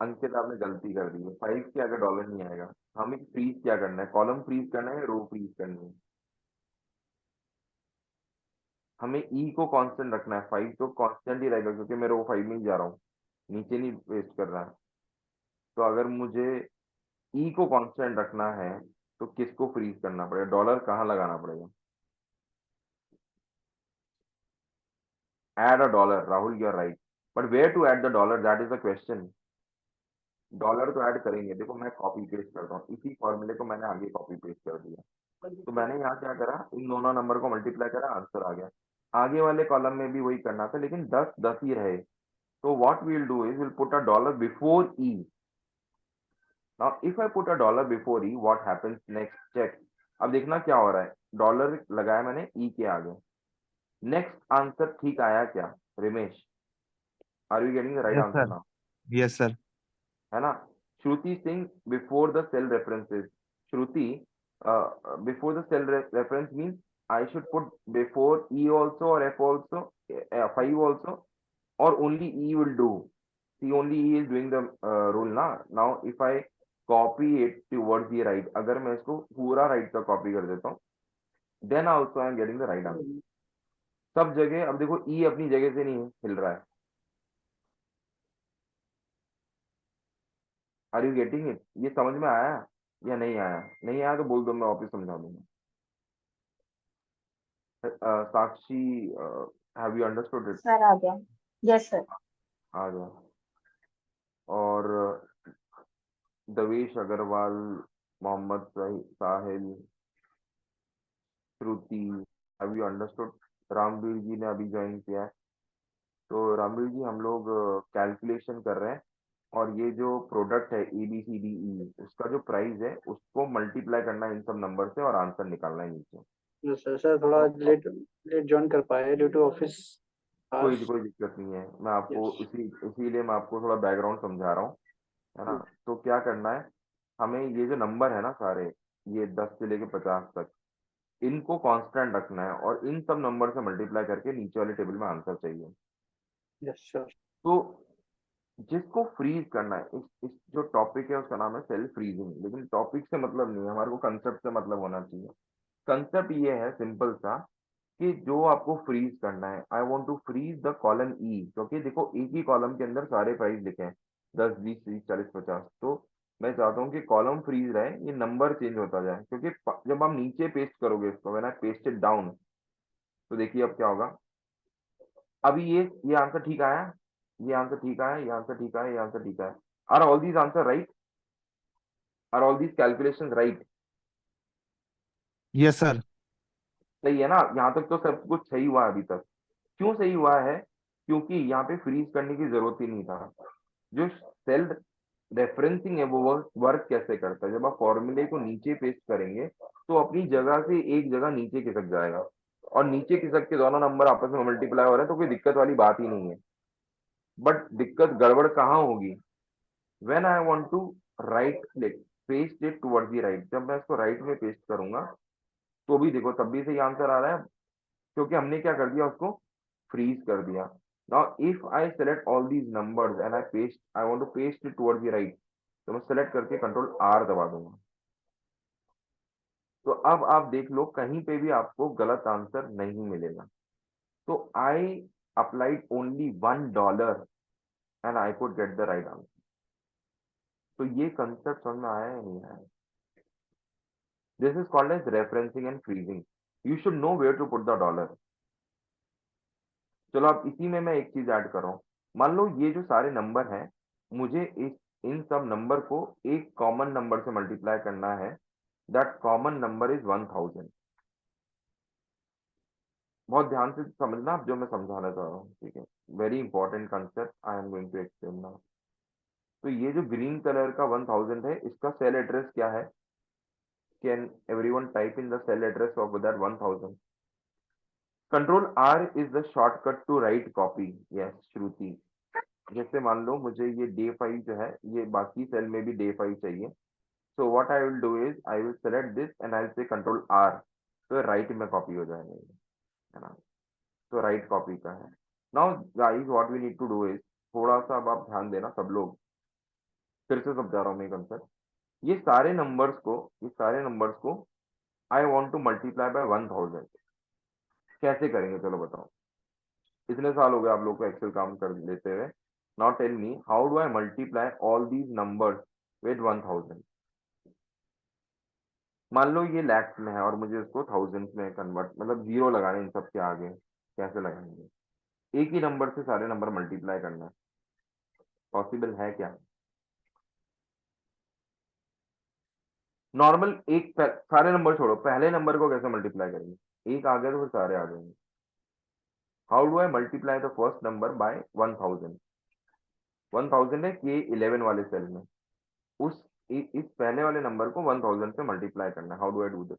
अंकित आपने गलती कर दी है, 5 के आगे डॉलर नहीं आएगा। हमें फ्रीज क्या करना है, कॉलम फ्रीज करना है, रो फ्रीज करनी है। हमें ई को कांस्टेंट रखना है, 5 तो कांस्टेंट ही रहेगा क्योंकि मैं रो 5 में ही जा रहा हूँ, नीचे नहीं पेस्ट कर रहा है। तो अगर मुझे ई को कांस्टेंट रखना है तो किसको फ्रीज करना पड़ेगा, डॉलर कहाँ लगाना पड़ेगा? Add a dollar, Rahul you are right, but where to add the dollar, that is the question. Dollar तो ऐड करेंगे, देखो मैं कॉपी पेस्ट करता हूँ, इसी फॉर्मूले को मैंने आगे कॉपी पेस्ट कर दिया। तो मैंने यहाँ क्या करा, इन दोनों नंबर को मल्टीप्लाई करा, आंसर आ गया। आगे वाले कॉलम में भी वही करना था, लेकिन 10 10 ही रहे। तो what will do is will put a dollar before E. Now if I put a dollar before E, what happens next, check. अब देखना क्या हो रहा है, डॉलर लगाया मैंने ई के आगे, नेक्स्ट आंसर ठीक आया क्या Ramesh? Are you getting the right yes answer sir. Now? Yes sir. है ना? Shruti Singh before the cell references. Shruti, before the cell reference means I should put before E also और एफ ऑल्सो, 5 ऑल्सो, और only E will do. See only E is doing the rule ना। Now if I copy it towards the right, अगर मैं इसको पूरा right का copy कर देता हूँ, then also I am getting the right answer. सब जगह अब देखो ई अपनी जगह से नहीं हिल रहा है। Are you getting it? ये समझ में आया या नहीं आया? नहीं आया तो बोल दो, मैं वापस समझा दूंगा। Sakshi, have you understood it? Sir आ गया। Yes sir. आ गया। और Davesh Agrawal, Mohammad Sahil, Shruti, have you understood? Ramveer ji ने अभी ज्वाइन किया है। तो रामवीर जी, हम लोग कैलकुलेशन कर रहे हैं, और ये जो प्रोडक्ट है ए बी सी डी ई, उसका जो प्राइस है उसको मल्टीप्लाई करना है इन सब नंबर से, और आंसर निकालना है नीचे। सर सर थोड़ा तो अब लेट लेट ज्वाइन कर पाए ड्यू टू ऑफिस कोई आवर्स। कोई दिक्कत नहीं है, मैं आपको यस। इसीलिए मैं आपको थोड़ा बैकग्राउंड समझा रहा हूँ, है ना? तो क्या करना है, हमें ये जो नंबर है ना सारे, ये 10 से लेके 50 तक, इनको कांस्टेंट रखना है, और इन सब नंबर से मल्टीप्लाई करके नीचे वाले टेबल में आंसर चाहिए। Yes sir. तो जिसको फ्रीज करना है, इस जो टॉपिक है उसका नाम है सेल्फ फ्रीजिंग, लेकिन टॉपिक से मतलब नहीं है हमारे को, कंसेप्ट से मतलब होना चाहिए। कंसेप्ट ये है सिंपल सा, कि जो आपको फ्रीज करना है, I want to freeze the column E, क्योंकि देखो एक ही कॉलम के अंदर सारे प्राइस लिखे हैं, 10 20 30 40 50। तो मैं चाहता हूँ कि कॉलम फ्रीज रहे, ये नंबर चेंज होता जाए, क्योंकि जब आप नीचे पेस्ट करोगे इसको, when I paste it down, तो देखिए अब क्या होगा। अभी ये आंसर ठीक आया, ये आंसर ठीक आया, ये आंसर ठीक आया, ये आंसर ठीक आया। Are all these answers right? Are all these calculations right? Yes sir. सही है ना, यहाँ तक तो सब कुछ सही हुआ है अभी तक। क्यों सही हुआ है? क्योंकि यहाँ पे फ्रीज करने की जरूरत ही नहीं था। जो सेल रेफरेंसिंग है वो वर्क कैसे करता है, जब आप फॉर्मूले को नीचे पेस्ट करेंगे तो अपनी जगह से एक जगह नीचे खिसक जाएगा, और नीचे खिसक के दोनों नंबर आपस में मल्टीप्लाई हो रहे हैं तो कोई दिक्कत वाली बात ही नहीं है। बट दिक्कत गड़बड़ कहाँ होगी? When I want to right click paste it towards the right, जब मैं इसको राइट में पेस्ट करूंगा तो भी देखो तब भी सही आंसर आ रहा है, क्योंकि हमने क्या कर दिया, उसको फ्रीज कर दिया। Now if I select all these numbers and I want to paste it towards the right, तो मैं सेलेक्ट करके कंट्रोल आर दबा दूंगा। तो अब आप देख लो कहीं पे भी आपको गलत आंसर नहीं मिलेगा। तो I applied only $1 and I could get the right answer. तो ये कंसेप्ट समझ में आया या नहीं आया? This is called as referencing and freezing. You should know where to put the dollar. चलो अब इसी में मैं एक चीज ऐड कर रहा हूँ। मान लो ये जो सारे नंबर हैं, मुझे इस इन सब नंबर को एक कॉमन नंबर से मल्टीप्लाई करना है। That common number is 1000। बहुत ध्यान से समझना आप जो मैं समझाना चाह रहा हूँ, ठीक है? Very important concept I am going to explain now. तो ये जो ग्रीन कलर का 1000 है, इसका सेल एड्रेस क्या है? Can everyone type in the cell address of that 1000? Control R is the shortcut to right copy. Yes Shruti, जैसे मान लो मुझे ये डे 5 जो है, ये बाकी सेल में भी डे 5 चाहिए। So what I will do is I will select this and I will say control R, तो राइट में कॉपी हो जाएगा ये, है ना? तो राइट कॉपी का है। Now guys what we need to do is, थोड़ा सा अब आप ध्यान देना सब लोग, फिर से समझा रहा हूँ मैं कंसेप्ट। ये सारे नंबर्स को आई वांट टू मल्टीप्लाई बाय 1000। कैसे करेंगे चलो बताओ। इतने साल हो गए आप लोग को एक्सेल काम कर लेते हुए। Now tell me how do I multiply all these numbers with 1000? मान लो ये लैक्स में है और मुझे इसको थाउजेंड्स में कन्वर्ट, मतलब जीरो लगाने इन सब के आगे, कैसे लगाएंगे? एक ही नंबर से सारे नंबर मल्टीप्लाई करना है, पॉसिबल है क्या? नॉर्मल सारे नंबर छोड़ो, पहले नंबर को कैसे मल्टीप्लाई करेंगे? एक आ गया तो फिर सारे आ जाएंगे। How do I multiply the first number by 1000? 1000 है के 11 वाले सेल में, उस इस पहले वाले नंबर को 1000 से मल्टीप्लाई करना है। How do I do this?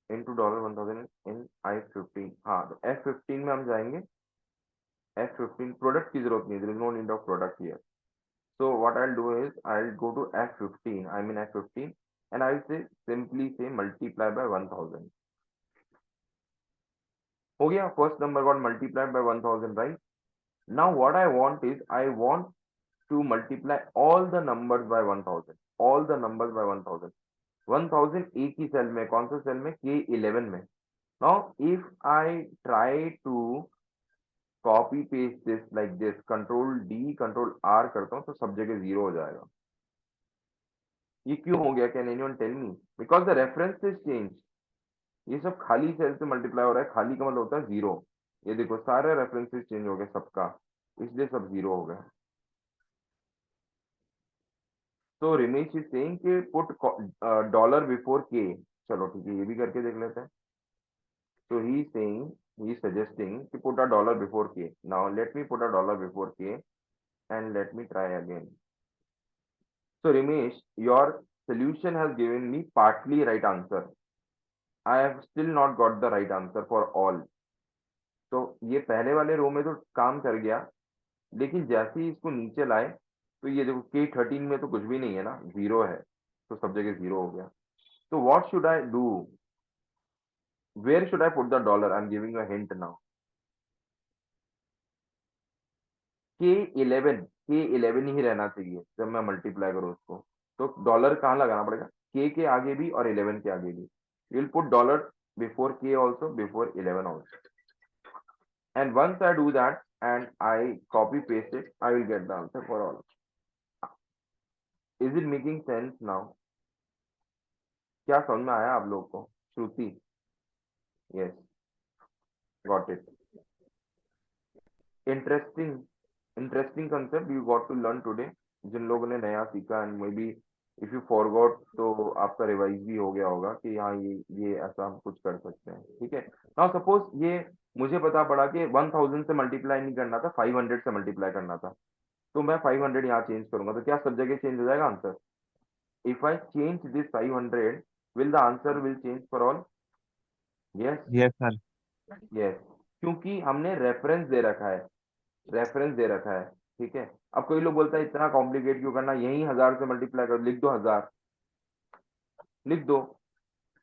Into $1000 in I15। हाँ तो F15 में हम जाएंगे। F15 प्रोडक्ट की जरूरत नहीं, there is no need of product here. So what I'll do is I'll go to F15, I mean F15, and I'll say simply say multiply by 1000. हो गया, first number got multiplied by 1000, right? Now what I want is I want to multiply all the numbers by 1000, all the numbers by 1000। 1000 एक ही cell में, कौन सा cell में? K11 में। Now if I try to copy paste this like this, control D control R करता हूँ तो सब जगह जीरो हो जाएगा। ये क्यों हो गया? Can anyone tell me? Because the reference is change. ये सब खाली सेल से मल्टीप्लाई हो रहा है, खाली का मतलब होता है जीरो। ये देखो सारे रेफरेंसेस चेंज हो गए सबका, इसलिए सब जीरो हो गया। तो रिमेश इज सेइंग कि पुट डॉलर बिफोर के। चलो ठीक है, ये भी करके देख लेते हैं। तो ही सेइंग, ही सजेस्टिंग कि put a dollar before K. Now let me put a dollar before K and let me try again. So Ramesh, your solution has given me partly right answer. I have still not got the right answer for all. तो ये पहले वाले रो में तो काम कर गया, लेकिन जैसे ही इसको नीचे लाए तो ये देखो K13 में तो कुछ भी नहीं है ना, जीरो है, तो सब जगह जीरो हो गया। तो what should I do? Where should I put the dollar? I am giving a hint now. K11 ही रहना चाहिए जब मैं मल्टीप्लाई करूँ उसको। तो डॉलर कहाँ लगाना पड़ेगा? के आगे भी और 11 के आगे भी। You will put dollar before K also, before 11 also. And once I do that and I copy paste it, I will get the answer for all. Is it making sense now? क्या समझ में आया आप लोगों को? श्रुति, yes, got it. Interesting concept you got to learn today. जिन लोगों ने नया सीखा and may be if you forgot तो आपका रिवाइज भी हो गया होगा कि हाँ ये ऐसा हम कुछ कर सकते हैं, ठीक है। नाउ सपोज ये मुझे पता पड़ा कि 1000 से मल्टीप्लाई नहीं करना था, 500 से मल्टीप्लाई करना था, तो मैं 500 यहाँ चेंज करूंगा, तो क्या सब जगह चेंज हो जाएगा answer? If I change this 500, will the answer will change for all? Yes. Yes sir. Yes, क्योंकि हमने रेफरेंस दे रखा है, रेफरेंस दे रखा है, ठीक है। अब कोई लोग बोलता है इतना कॉम्प्लिकेट क्यों करना, यही 1000 से मल्टीप्लाई कर, लिख दो 1000, लिख दो।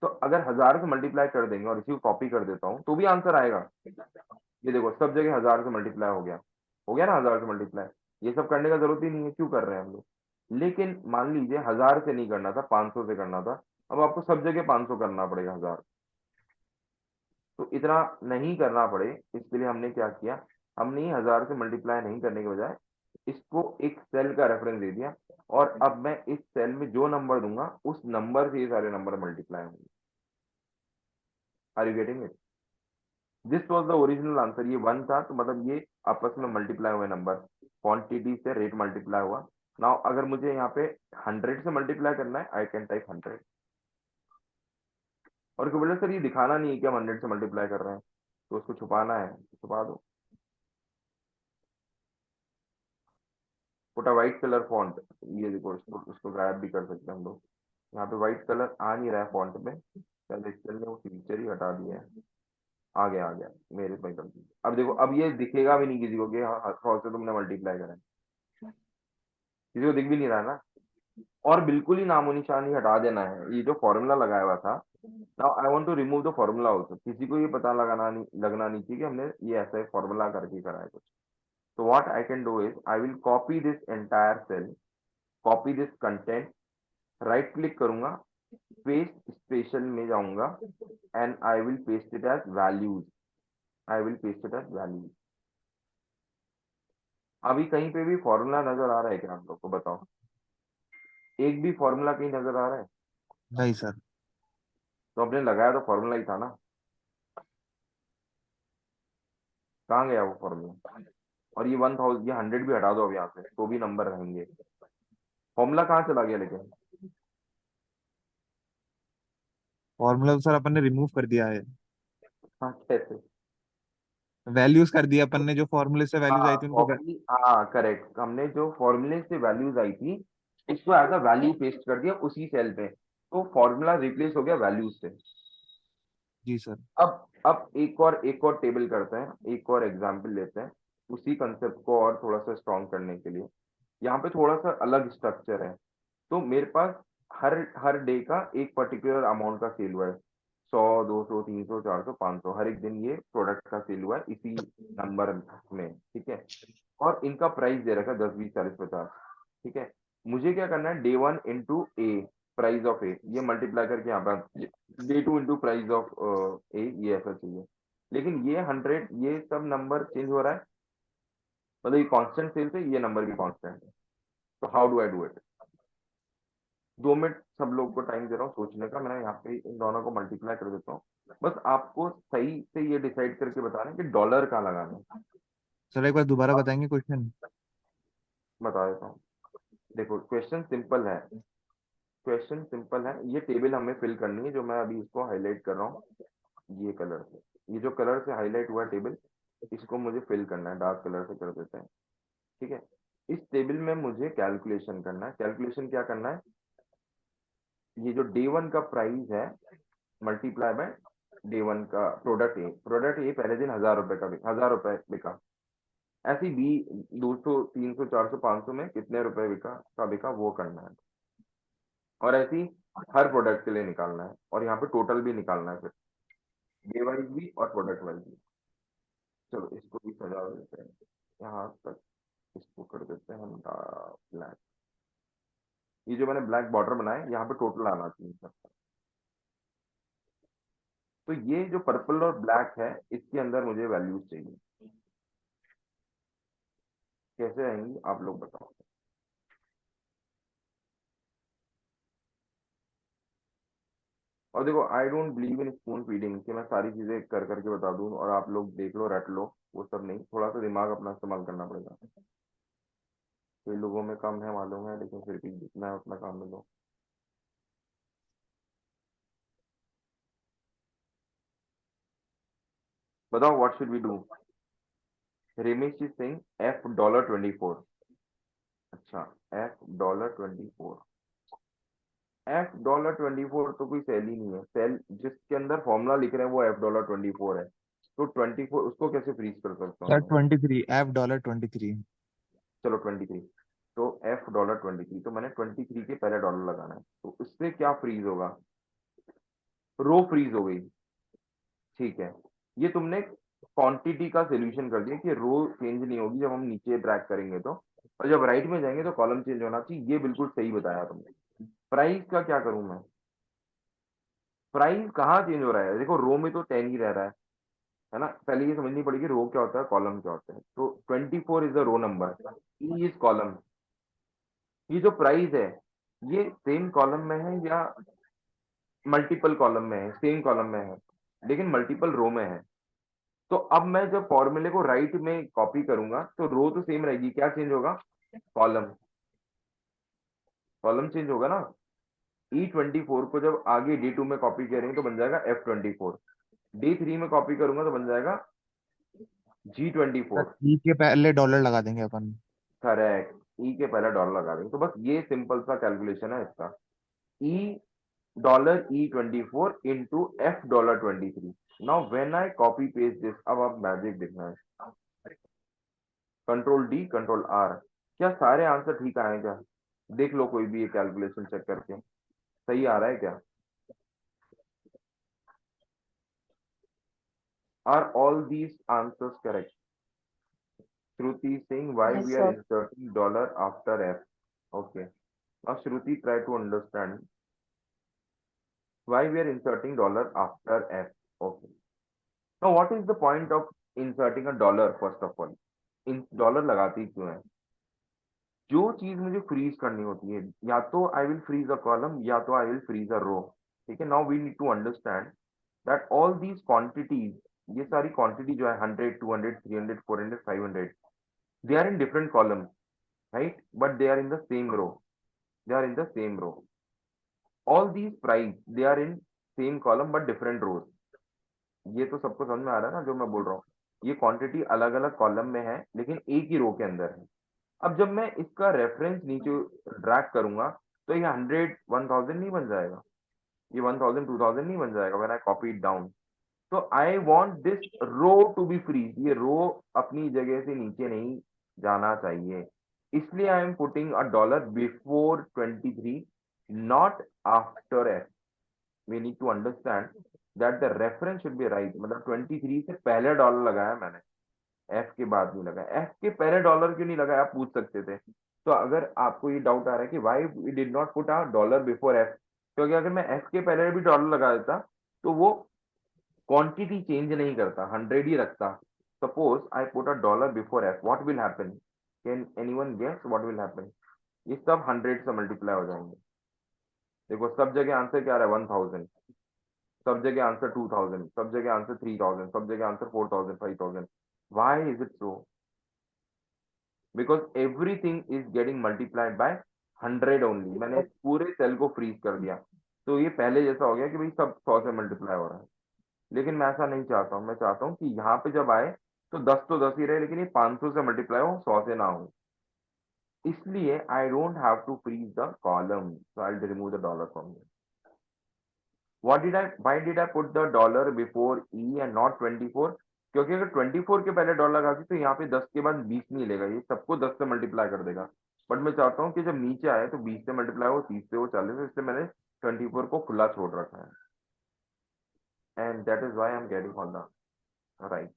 तो अगर 1000 से मल्टीप्लाई कर देंगे और इसी को कॉपी कर देता हूँ तो भी आंसर आएगा। ये देखो सब जगह 1000 से मल्टीप्लाई हो गया ना 1000 से मल्टीप्लाई। ये सब करने का जरूरत ही नहीं है, क्यों कर रहे हैं हम लोग। लेकिन मान लीजिए 1000 से नहीं करना था, 500 से करना था, अब आपको सब जगह 500 करना पड़ेगा 1000। तो इतना नहीं करना पड़े इसके लिए हमने क्या किया, हमने 1000 से मल्टीप्लाई नहीं करने के बजाय इसको एक सेल का रेफरेंस दे दिया, और अब मैं इस सेल में जो नंबर दूंगा उस नंबर से ये सारे नंबर मल्टीप्लाई होंगे। Are you getting it? This was the original answer. ये 1 था तो मतलब ये आपस में मल्टीप्लाई हुए नंबर, क्वांटिटी से रेट मल्टीप्लाई हुआ। नाउ अगर मुझे यहाँ पे 100 से मल्टीप्लाई करना है, आई कैन टाइप 100। और क्यों बोले सर ये दिखाना नहीं है कि हम 100 से मल्टीप्लाई कर रहे हैं, तो उसको छुपाना है तो छुपा दो, put a white colour font. ये देखो इसको गायब भी कर सकते हैं हम लोग। यहाँ पे व्हाइट कलर आ नहीं रहा है फॉन्ट में, शायद एक्सेल ने वो फीचर ही हटा दिया है। आ गया मेरे में गलती। अब देखो अब ये दिखेगा भी नहीं किसी को कि हाँ 100 से तुमने मल्टीप्लाई करा है, किसी को दिख भी नहीं रहा है ना। और बिल्कुल ही नामो निशान ही हटा देना है, ये जो फॉर्मूला लगाया हुआ था। Now I want to remove the formula also, किसी को ये पता लगना नहीं चाहिए कि हमने ये ऐसा फॉर्मूला करके करा है कुछ। तो what I can do is I will copy this entire cell, copy this content, right click करूंगा, पेस्ट स्पेशल में जाऊंगा and I will paste it as values, I will paste it as values. अभी कहीं पे भी formula नजर आ रहा है क्या आप लोग को, बताओ? एक भी फॉर्मूला कहीं नजर आ रहा है? नहीं सर। तो आपने लगाया तो फॉर्मूला ही था ना, कहाँ गया वो फॉर्मूला? और ये 1000, ये 100 भी हटा दो अब यहाँ से तो भी नंबर रहेंगे, फॉर्मूला कहाँ चला गया लेकिन? फॉर्मूला तो सर अपन ने रिमूव कर दिया है। हाँ कैसे? वैल्यूज कर दिया अपन ने, जो फॉर्मूले से वैल्यूज आई हाँ थी उनको कॉपी, हाँ करेक्ट, हमने जो फॉर्मूले से वैल्यूज आई थी उसको एज अ वैल्यू पेस्ट कर दिया उसी सेल पे, तो फॉर्मूला रिप्लेस हो गया वैल्यूज से। जी सर। अब एक और टेबल करते हैं, एक और एग्जाम्पल लेते हैं उसी कंसेप्ट को और थोड़ा सा स्ट्रॉन्ग करने के लिए। यहाँ पे थोड़ा सा अलग स्ट्रक्चर है। तो मेरे पास हर हर डे का एक पर्टिकुलर अमाउंट का सेल हुआ है, 100 200 300 400 500, हर एक दिन ये प्रोडक्ट का सेल हुआ है इसी नंबर में, ठीक है। और इनका प्राइस दे रखा है 10 20 40 50, ठीक है। मुझे क्या करना है, day 1 into A, price of A, ये मल्टीप्लाई करके यहाँ पर day 2 into price of A, ये ऐसा चाहिए। लेकिन ये 100, ये सब नंबर चेंज हो रहा है, मतलब ये कांस्टेंट सेल से ये नंबर भी कांस्टेंट है। तो how do I do it? 2 minute सब लोग को टाइम दे रहा हूँ सोचने का, मैं यहाँ पे इन दोनों को मल्टीप्लाई कर देता हूँ। बस आपको सही से ये डिसाइड करके बताना है कि डॉलर कहाँ लगाना है। सर एक बार दोबारा बताएंगे क्वेश्चन? बता देता हूँ। देखो क्वेश्चन सिंपल है, क्वेश्चन सिंपल है, ये टेबल हमें फिल करनी है जो मैं अभी इसको हाईलाइट कर रहा हूँ ये कलर से, ये जो कलर से हाईलाइट हुआ टेबल, इसको मुझे फिल करना है, डार्क कलर से कर देते हैं, ठीक है। इस टेबल में मुझे कैलकुलेशन करना है। कैलकुलेशन क्या करना है, ये जो डे 1 का प्राइस है मल्टीप्लाई बाय डे 1 का प्रोडक्ट ए, प्रोडक्ट ए पहले दिन 1000 रुपए का बिका, 1000 रुपए बिका, ऐसे ही बी 200 300 400 500 में कितने रुपए बिका का बिका वो करना है। और ऐसे ही हर प्रोडक्ट के लिए निकालना है, और यहाँ पे टोटल भी निकालना है फिर, डे वाइज भी और प्रोडक्ट वाइज भी। चलो इसको भी सजा देते हैं यहाँ तक, इसको कर देते हैं हम ब्लैक। ये जो मैंने ब्लैक बॉर्डर बनाया है यहाँ पे टोटल आना चाहिए सबका। तो ये जो पर्पल और ब्लैक है इसके अंदर मुझे वैल्यूज चाहिए, कैसे आएंगी आप लोग बताओ? और देखो I don't believe in spoon feeding कि मैं सारी चीजें कर करके बता दूं और आप लोग देख लो रट लो, वो सब नहीं, थोड़ा सा दिमाग अपना इस्तेमाल करना पड़ेगा। कई लोगों में कम है मालूम है, लेकिन फिर भी जितना है उतना काम में लो। बताओ what should we do. Ramesh is saying F $24। अच्छा, एफ $24। एफ $24 तो कोई सेल ही नहीं है। सेल जिसके अंदर फॉर्मूला लिख रहे हैं वो एफ $24 है। तो 24 उसको कैसे फ्रीज कर सकता सर हूँ मैं। 23 $23। चलो 23। तो एफ $23, तो मैंने 23 के पहले डॉलर लगाना है, तो उससे क्या फ्रीज होगा। रो फ्रीज हो गई। ठीक है, ये तुमने क्वांटिटी का सोल्यूशन कर दिया कि रो चेंज नहीं होगी जब हम नीचे ड्रैग करेंगे तो, और जब राइट में जाएंगे तो कॉलम चेंज होना चाहिए। ये बिल्कुल सही बताया तुमने। प्राइस का क्या करूं मैं। प्राइस कहाँ चेंज हो रहा है, देखो रो में तो 10 ही रह रहा है ना। पहले ये समझनी पड़ेगी रो क्या होता है, कॉलम क्या होता है। तो 24 is the row number, E is column. ये जो प्राइस है ये सेम कॉलम में है या मल्टीपल कॉलम में है। सेम कॉलम में है लेकिन मल्टीपल रो में है। तो अब मैं जब फॉर्मूले को राइट में कॉपी करूंगा तो रो तो सेम रहेगी, क्या चेंज होगा, कॉलम। कॉलम चेंज होगा ना। E24 को जब आगे D2 में कॉपी करेंगे तो बन जाएगा F24। D3 में कॉपी करूंगा तो बन जाएगा सर G24। ई के पहले डॉलर लगा देंगे अपन। करेक्ट, ई के पहले डॉलर लगा देंगे। तो बस ये सिंपल सा कैलकुलेशन है इसका। ई $E24 into F $23। Now when I copy paste this, अब आप मैजिक देखना है। Control D control R। क्या सारे आंसर ठीक आए हैं क्या। देख लो कोई भी ये कैलकुलेशन चेक करके सही आ रहा है क्या। Are all these answers correct. Shruti is saying why Yes, we are sir. inserting dollar after F. Okay. Now Shruti try to understand why we are inserting dollar after F. Okay. Now what is the point of inserting a dollar first of all? In dollar लगाती क्यों है। जो चीज मुझे freeze करनी होती है, या तो I will freeze a column या तो I will freeze a row. ठीक है, now we need to understand that all these quantities, ये सारी क्वांटिटी जो है 100 200 300 400 500, they are in different column, right, but they are in the same row. They are in the same row. All these price they are in same column but different rows. ये तो सबको समझ में आ रहा है ना जो मैं बोल रहा हूँ। ये क्वांटिटी अलग अलग कॉलम में है लेकिन एक ही रो के अंदर है। अब जब मैं इसका रेफरेंस नीचे ड्रैग करूंगा तो ये 100 1000 नहीं बन जाएगा, ये 1000 2000 नहीं बन जाएगा when I copy it down. तो I want this row to be free. ये रो अपनी जगह से नीचे नहीं जाना चाहिए, इसलिए I am putting a dollar before 23 not after F. We need to understand that the reference should be right. मतलब 23 से पहले डॉलर लगाया मैंने, एफ के बाद नहीं लगाया। एफ के पहले डॉलर क्यों नहीं लगाया आप पूछ सकते थे। तो अगर आपको ये डाउट आ रहा है कि why we did not put a dollar before F, क्योंकि अगर मैं एफ के पहले भी डॉलर लगा देता तो वो क्वांटिटी चेंज नहीं करता, 100 ही रखता। Suppose I put a dollar before F, what will happen, can anyone guess what will happen. ये सब 100 से मल्टीप्लाई हो जाएंगे। देखो सब जगह आंसर क्या आ रहा है, 1000। सब जगह आंसर 2000, सब जगह आंसर 3000, सब जगह answer 4000 5000। Why is it so, because everything is getting multiplied by 100 only. मैंने इस पूरे सेल को फ्रीज कर दिया तो ये पहले जैसा हो गया कि भाई सब 100 से मल्टीप्लाई हो रहा है। लेकिन मैं ऐसा नहीं चाहता हूँ, मैं चाहता हूँ कि यहाँ पे जब आए तो 10 ही रहे लेकिन ये 500 से मल्टीप्लाई हो, 100 से ना हो। इसलिए I don't have to freeze the column, so I remove the dollar from here. What did I why did I put the dollar before E and not 24, क्योंकि अगर 24 के पहले डॉलर लगाती तो यहाँ पे 10 के बाद 20 नहीं लेगा, ये सबको 10 से मल्टीप्लाई कर देगा। बट मैं चाहता हूँ कि जब नीचे आए तो 20 से मल्टीप्लाई हो, 30 से हो, 40 से, इसलिए मैंने 24 को खुला छोड़ रखा है। And that is why I am getting on the right.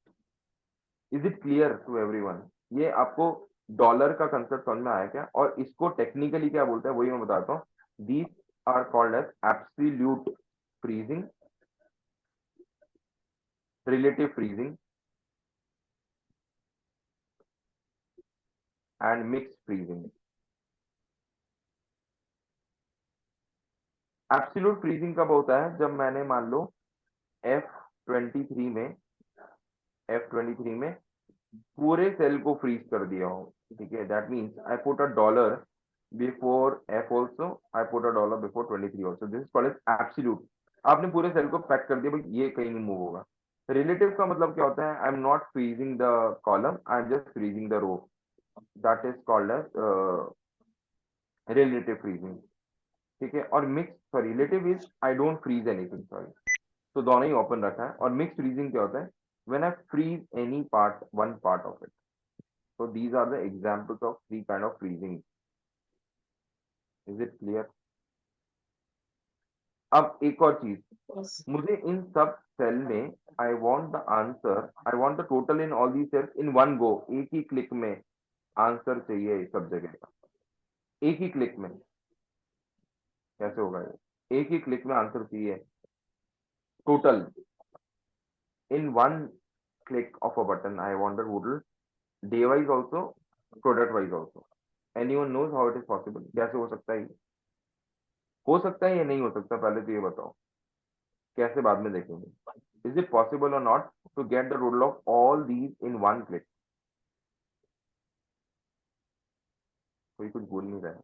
Is it clear to everyone. ये आपको डॉलर का कंसेप्ट समझ में आया क्या, और इसको टेक्निकली क्या बोलते हैं वही मैं बताता हूँ। These are called as absolute freezing, relative freezing and mix freezing. Absolute freezing कब होता है, जब मैंने मान लो F23 में पूरे सेल को फ्रीज कर दिया हो, ठीक है, that means I put a dollar before F also, I put a dollar before 23 also, this is called as absolute. आपने पूरे सेल को पैक कर दिया भाई, ये कहीं नहीं मूव होगा। रिलेटिव का मतलब क्या होता है, I am not freezing the column, I am just freezing the row, that is called as relative freezing, ठीक है। और mix sorry relative is I don't freeze anything, sorry, तो दोनों ही ओपन रखा है। और मिक्स फ्रीजिंग क्या होता है, when I freeze any part, one part of it. So these are the examples of three kind of freezing. Is it clear? अब एक और चीज, मुझे इन सब सेल में I want the answer, I want the total in all the cells in one go, एक ही click में आंसर चाहिए सब जगह का, एक ही क्लिक में। कैसे होगा ये, एक ही क्लिक में आंसर चाहिए total in one click of a button, I want the total day wise also, product wise also. Anyone knows how it is possible? कैसे हो सकता है ये? हो सकता है या नहीं हो सकता, पहले तो ये बताओ, कैसे बाद में देखेंगे। Is it possible or not to get the total of all these in one click? कोई कुछ बोल नहीं रहा है,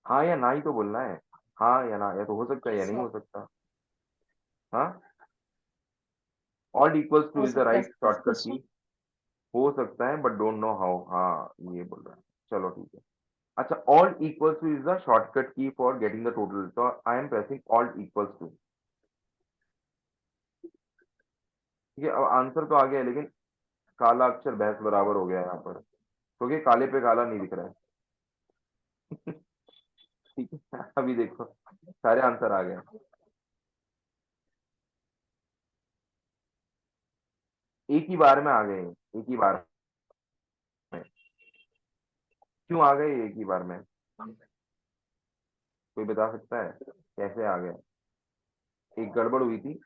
हाँ या ना ही तो बोलना है, हाँ या ना, या तो हो सकता है या नहीं हो सकता। हाँ, all equals to is the right shortcut की, हो सकता है बट डोंट नो हाउ, हाँ ये बोल रहा है, चलो ठीक है। अच्छा, alt equals to is the shortcut key for getting the total, तो I am pressing alt equals to, ठीक है। अब आंसर तो आ गया है, लेकिन काला अक्षर भैंस बराबर हो गया है यहाँ पर, क्योंकि काले पे काला नहीं दिख रहा है। ठीक है, अभी देखो सारे आंसर आ गए, एक ही बार में आ गए, एक ही बार में। क्यों आ गए एक ही बार में, कोई बता सकता है कैसे आ गए? एक गड़बड़ हुई थी,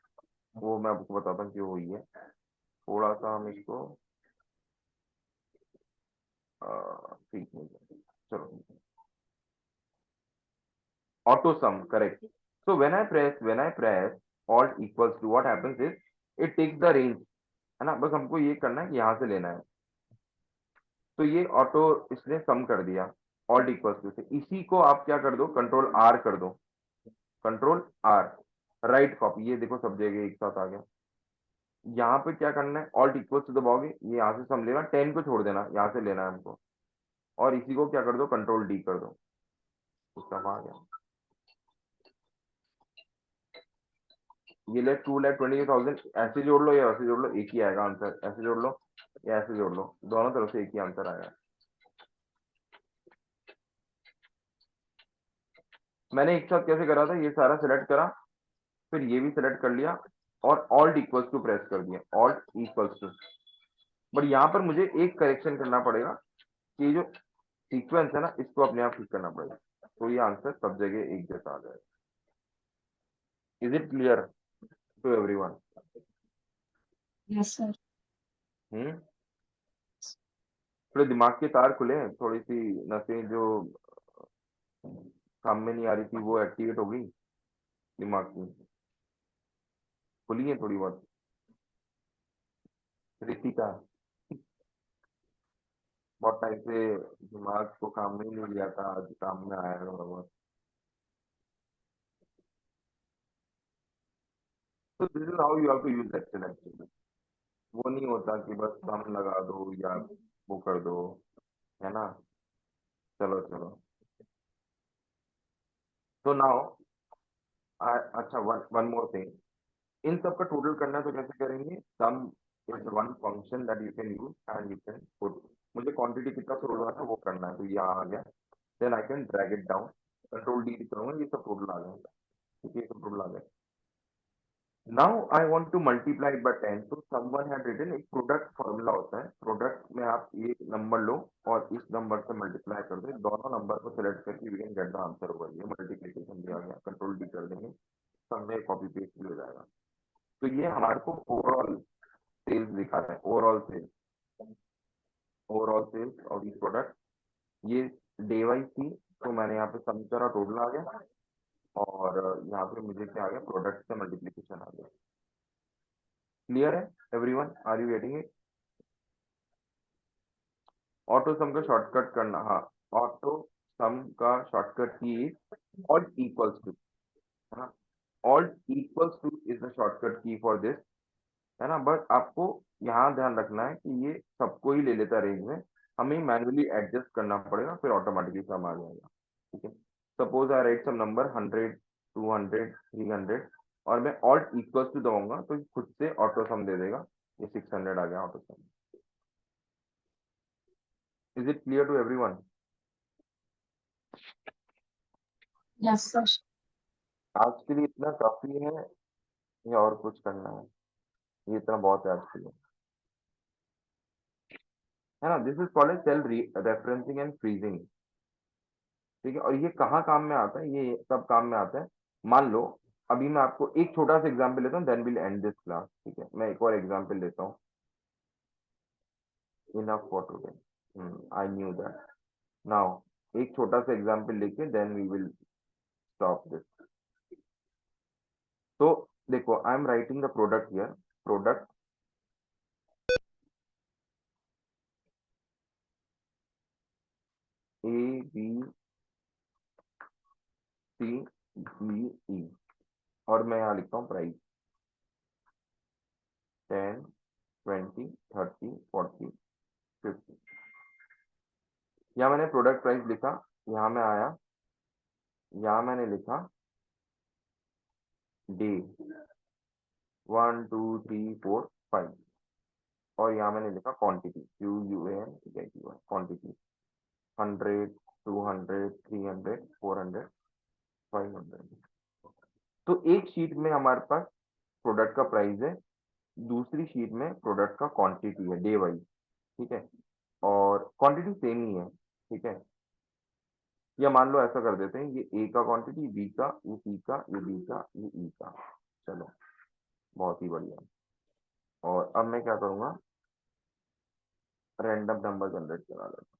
वो मैं आपको बताता हूँ क्यों हुई है। थोड़ा सा हम इसको ठीक नहीं है, चलो। Auto sum, correct. So when I press alt equals to, what happens is it takes the range, है ना, बस हमको ये करना है कि यहाँ से लेना है। तो ये ऑटो इसने सम कर दिया ऑल्ट इक्वल्स टू से, इसी को आप क्या कर दो, कंट्रोल आर कर दो, कंट्रोल आर, राइट कॉपी, ये देखो सब जगह एक साथ आ गया। यहाँ पे क्या करना है, ऑल्ट इक्वल्स टू दबाओगे, ये यहाँ से सम लेना, 10 को छोड़ देना, यहाँ से लेना है हमको, और इसी को क्या कर दो, कंट्रोल डी कर दो, उसका आ गया। ये ले 2,20,000, ऐसे जोड़ लो या वैसे जोड़ लो, एक ही आएगा आंसर, ऐसे जोड़ लो या ऐसे जोड़ लो, दोनों तरफ से एक ही आंसर आएगा। मैंने एक साथ कैसे करा था, ये सारा सिलेक्ट करा, फिर ये भी सिलेक्ट कर लिया, और ऑल्ट इक्वल्स टू प्रेस कर दिया, ऑल्ट इक्वल्स टू। बट यहाँ पर मुझे एक करेक्शन करना पड़ेगा, कि ये जो सीक्वेंस है ना, इसको अपने आप ठीक करना पड़ेगा, तो ये आंसर सब जगह एक जैसा आ जाएगा। Is it clear to everyone? Yes sir. Hmm, थोड़े दिमाग के तार खुले हैं, थोड़ी सी नसें जो काम में नहीं आ रही थी वो एक्टिवेट हो गई, दिमाग की खुली है थोड़ी बहुत। रितिका, बहुत टाइम से दिमाग को काम में ही नहीं लिया था, आज काम में आया थोड़ा बहुत। तो this is how you have to use Excel actually, वो नहीं होता कि बस सम लगा दो या वो कर दो, है ना। चलो चलो, तो नाउ अच्छा, वन वन मोर थिंग, इन सब का टोटल करना है तो कैसे करेंगे, सम is one function that you can use and you can put, मुझे क्वांटिटी कितना छोड़ना था वो करना है, तो यहाँ आ गया, then I can drag it down, control D करूंगा, ये सब टोटल आ गया, ठीक है, सब टोटल आ गया। Now I want to multiply by 10, तो समवन हैड रिटन, एक प्रोडक्ट फॉर्मूला होता है, प्रोडक्ट में आप ये नंबर लो और इस नंबर से मल्टीप्लाई कर दो, दोनों नंबर को सिलेक्ट करके we can get the answer over, ये मल्टीप्लिकेशन भी आ गया, कंट्रोल डी कर देंगे, सब में कॉपी पेस्ट भी हो जाएगा। तो ये हमारे को ओवरऑल सेल्स दिखा रहा है, overall sales of this product, ये डे वाइज थी, तो मैंने यहाँ पे सम करा, टोटल आ गया, और यहाँ पे मुझे क्या आ गया, प्रोडक्ट से मल्टीप्लिकेशन आ गया। क्लियर है everyone, are you getting it? Auto sum का शॉर्टकट करना, हाँ, ऑटो सम का शॉर्टकट की ऑल्ट इक्वल्स टू, है ना, alt equals to is the shortcut key for this, है ना। बट आपको यहाँ ध्यान रखना है कि ये सबको ही ले लेता रेंज में, हमें मैन्युअली एडजस्ट करना पड़ेगा, फिर ऑटोमेटिकली सम आ जाएगा, ठीक है। Suppose I write some number 100, 200, 300 और मैं ऑल्ट इक्वल्स टू दबाऊंगा तो खुद से ऑटो सम दे देगा, ये 600 आ गया auto sum. Is it clear to everyone? Yes, sir. आज के लिए इतना काफी है या और कुछ करना है? ये इतना बहुत है आज के लिए, है ना। This is called as cell referencing and freezing, ठीक है। और ये कहाँ काम में आता है? ये सब काम में आता है। मान लो अभी मैं आपको एक छोटा सा एग्जांपल लेता हूँ, then will end this class, ठीक है। मैं एक और एग्जांपल लेता हूँ, enough for today, I knew that. Now एक छोटा सा एग्जांपल लेके then we will stop this. तो देखो, I am writing the product here, product A B C D E और मैं यहाँ लिखता हूँ प्राइस 10, 20, 30, 40, 50। यहाँ मैंने प्रोडक्ट प्राइस लिखा, यहाँ मैं आया, यहाँ मैंने लिखा डे 1 2 3 4 5 और यहाँ मैंने लिखा क्वांटिटी QUAN क्वांटिटी 100, 200, 300, 400, 500। तो एक शीट में हमारे पास प्रोडक्ट का प्राइस है, दूसरी शीट में प्रोडक्ट का क्वांटिटी है डे वाइज, ठीक है। और क्वांटिटी सेम ही है, ठीक है। या मान लो ऐसा कर देते हैं, ये ए का क्वांटिटी, बी का, ये सी का, ये डी का, ये ई का। चलो, बहुत ही बढ़िया। और अब मैं क्या करूंगा, रैंडम नंबर जनरेट करा लेता हूं।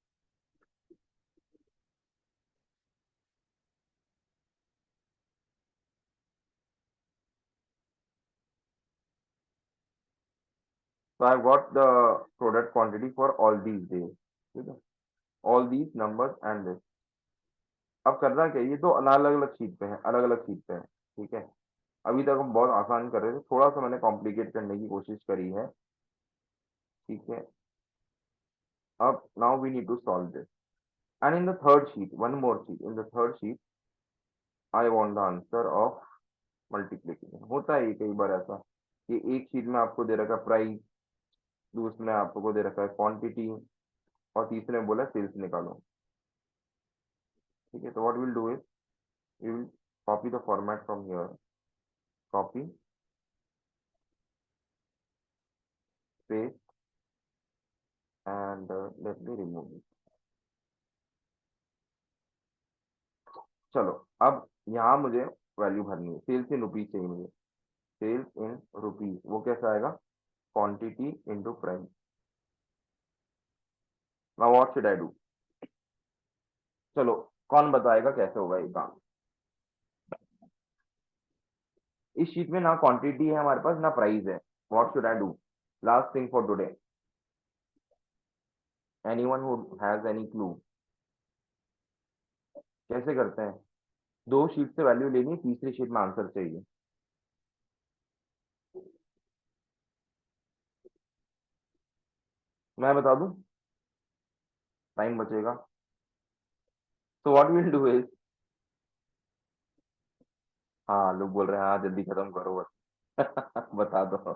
So I've got the product quantity for all these days, ठीक है, all these numbers and this। अब करना क्या, ये तो अलग अलग शीट पे है, अलग अलग शीट पे है, ठीक है। अभी तक हम बहुत आसान कर रहे थे, थोड़ा सा मैंने कॉम्प्लिकेट करने की कोशिश करी है, ठीक है। अब now we need to solve this and in the third sheet, one more sheet, in the third sheet I want the answer of multiplication. होता है ये कई बार ऐसा कि एक शीट में आपको दे रखा है प्राइस, दूसरे में आपको दे रखा है क्वांटिटी और तीसरे में बोला सेल्स निकालो, ठीक है। तो what will do is we will copy the format from here, copy paste and let me remove it. चलो, अब यहाँ मुझे वैल्यू भरनी है, सेल्स इन रुपीज चाहिए मुझे, सेल्स इन रुपीज, वो कैसा आएगा, quantity into price. Now what should I do? चलो, कौन बताएगा कैसे होगा ये काम? इस शीट में ना क्वांटिटी है हमारे पास, ना प्राइस है। What should I do? Last thing for today, anyone who has any clue? कैसे करते हैं? दो शीट से वैल्यू लेनी है, तीसरी शीट में आंसर चाहिए। मैं बता दूं, टाइम बचेगा। तो व्हाट विल डू इज, हाँ लोग बोल रहे हैं हाँ जल्दी खत्म करो बस बता दो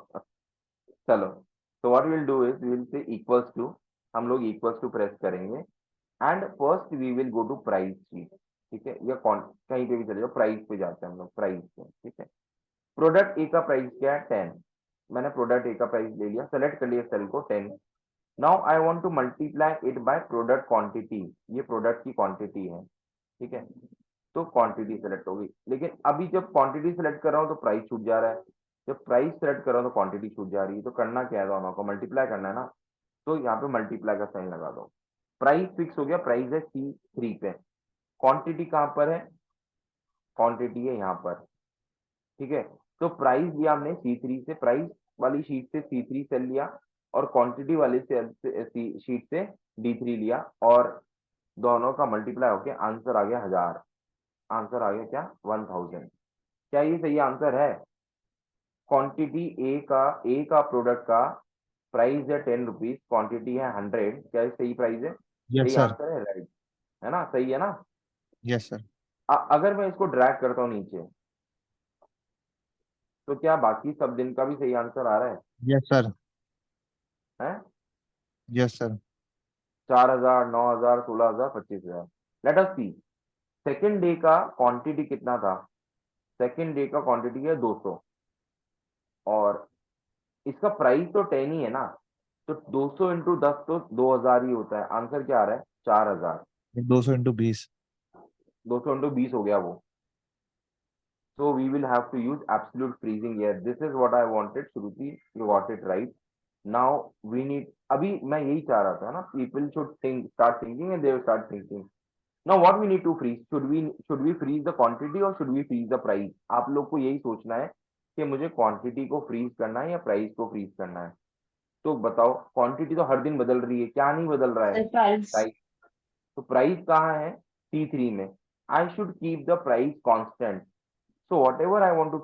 चलो, तो what will do is will say equals to, हम लोग इक्वल्स टू प्रेस करेंगे and first we will go to price sheet, ठीक है। या कहीं पे भी चले जाओ, प्राइस पे जाते हैं हम लोग, प्राइस पे, ठीक है। प्रोडक्ट ए का प्राइस क्या है, 10। मैंने प्रोडक्ट ए का प्राइस ले लिया, सेलेक्ट कर लिया सेल को 10। Now I want to multiply it by product quantity, ये प्रोडक्ट की क्वांटिटी है, ठीक है। तो क्वांटिटी सेलेक्ट होगी, लेकिन अभी जब क्वांटिटी सेलेक्ट कर रहा हूँ तो प्राइस छूट जा रहा है, जब प्राइस सेलेक्ट कर रहा हूँ तो क्वांटिटी छूट जा रही है। तो करना क्या है, दोनों को मल्टीप्लाई करना है ना, तो यहाँ पे मल्टीप्लाई का साइन लगा दो। प्राइस फिक्स हो गया, प्राइस है C3 पे, क्वांटिटी कहाँ पर है, क्वांटिटी है यहाँ पर, ठीक है। तो प्राइस दिया हमने C3 से, प्राइस वाली शीट से C3 सेल लिया और क्वांटिटी वाली सेल से शीट से D3 लिया और दोनों का मल्टीप्लाई होके आंसर आ गया 1000। आंसर आ गया क्या 1000। क्या ये सही आंसर है? क्वांटिटी ए का प्रोडक्ट का प्राइस है 10 रुपीज, क्वांटिटी है 100, क्या ये सही प्राइस है? यस सही सर। आंसर है, राइट है ना, सही है ना? Yes sir. अगर मैं इसको ड्रैग करता हूँ नीचे तो क्या बाकी सब दिन का भी सही आंसर आ रहा है? Yes sir. हैं? Yes sir. 4000, 9000, 16000, 25000। Let us see second day का क्वांटिटी कितना था। सेकेंड डे का क्वांटिटी है 200 और इसका प्राइस तो 10 ही है ना, तो 200 इंटू 10 तो 2000 ही होता है। आंसर क्या आ रहा है? 4000। 200 × 20। 200 इंटू 20 हो गया वो। So we will have to use absolute freezing here. This is what I wanted. Shruti, you got it right. Now we need. अभी मैं यही चाह रहा था ना. People should start thinking, and they will start thinking. Now what we need to freeze? Should we freeze the quantity or should we freeze the price? आप लोग को यही सोचना है कि मुझे क्वांटिटी को फ्रीज करना है या प्राइस को फ्रीज करना है। तो बताओ, क्वांटिटी तो हर दिन बदल रही है, क्या नहीं बदल रहा है? Price. प्राइस। तो प्राइस कहाँ है? T3 में। I should keep the price constant. So whatever I want to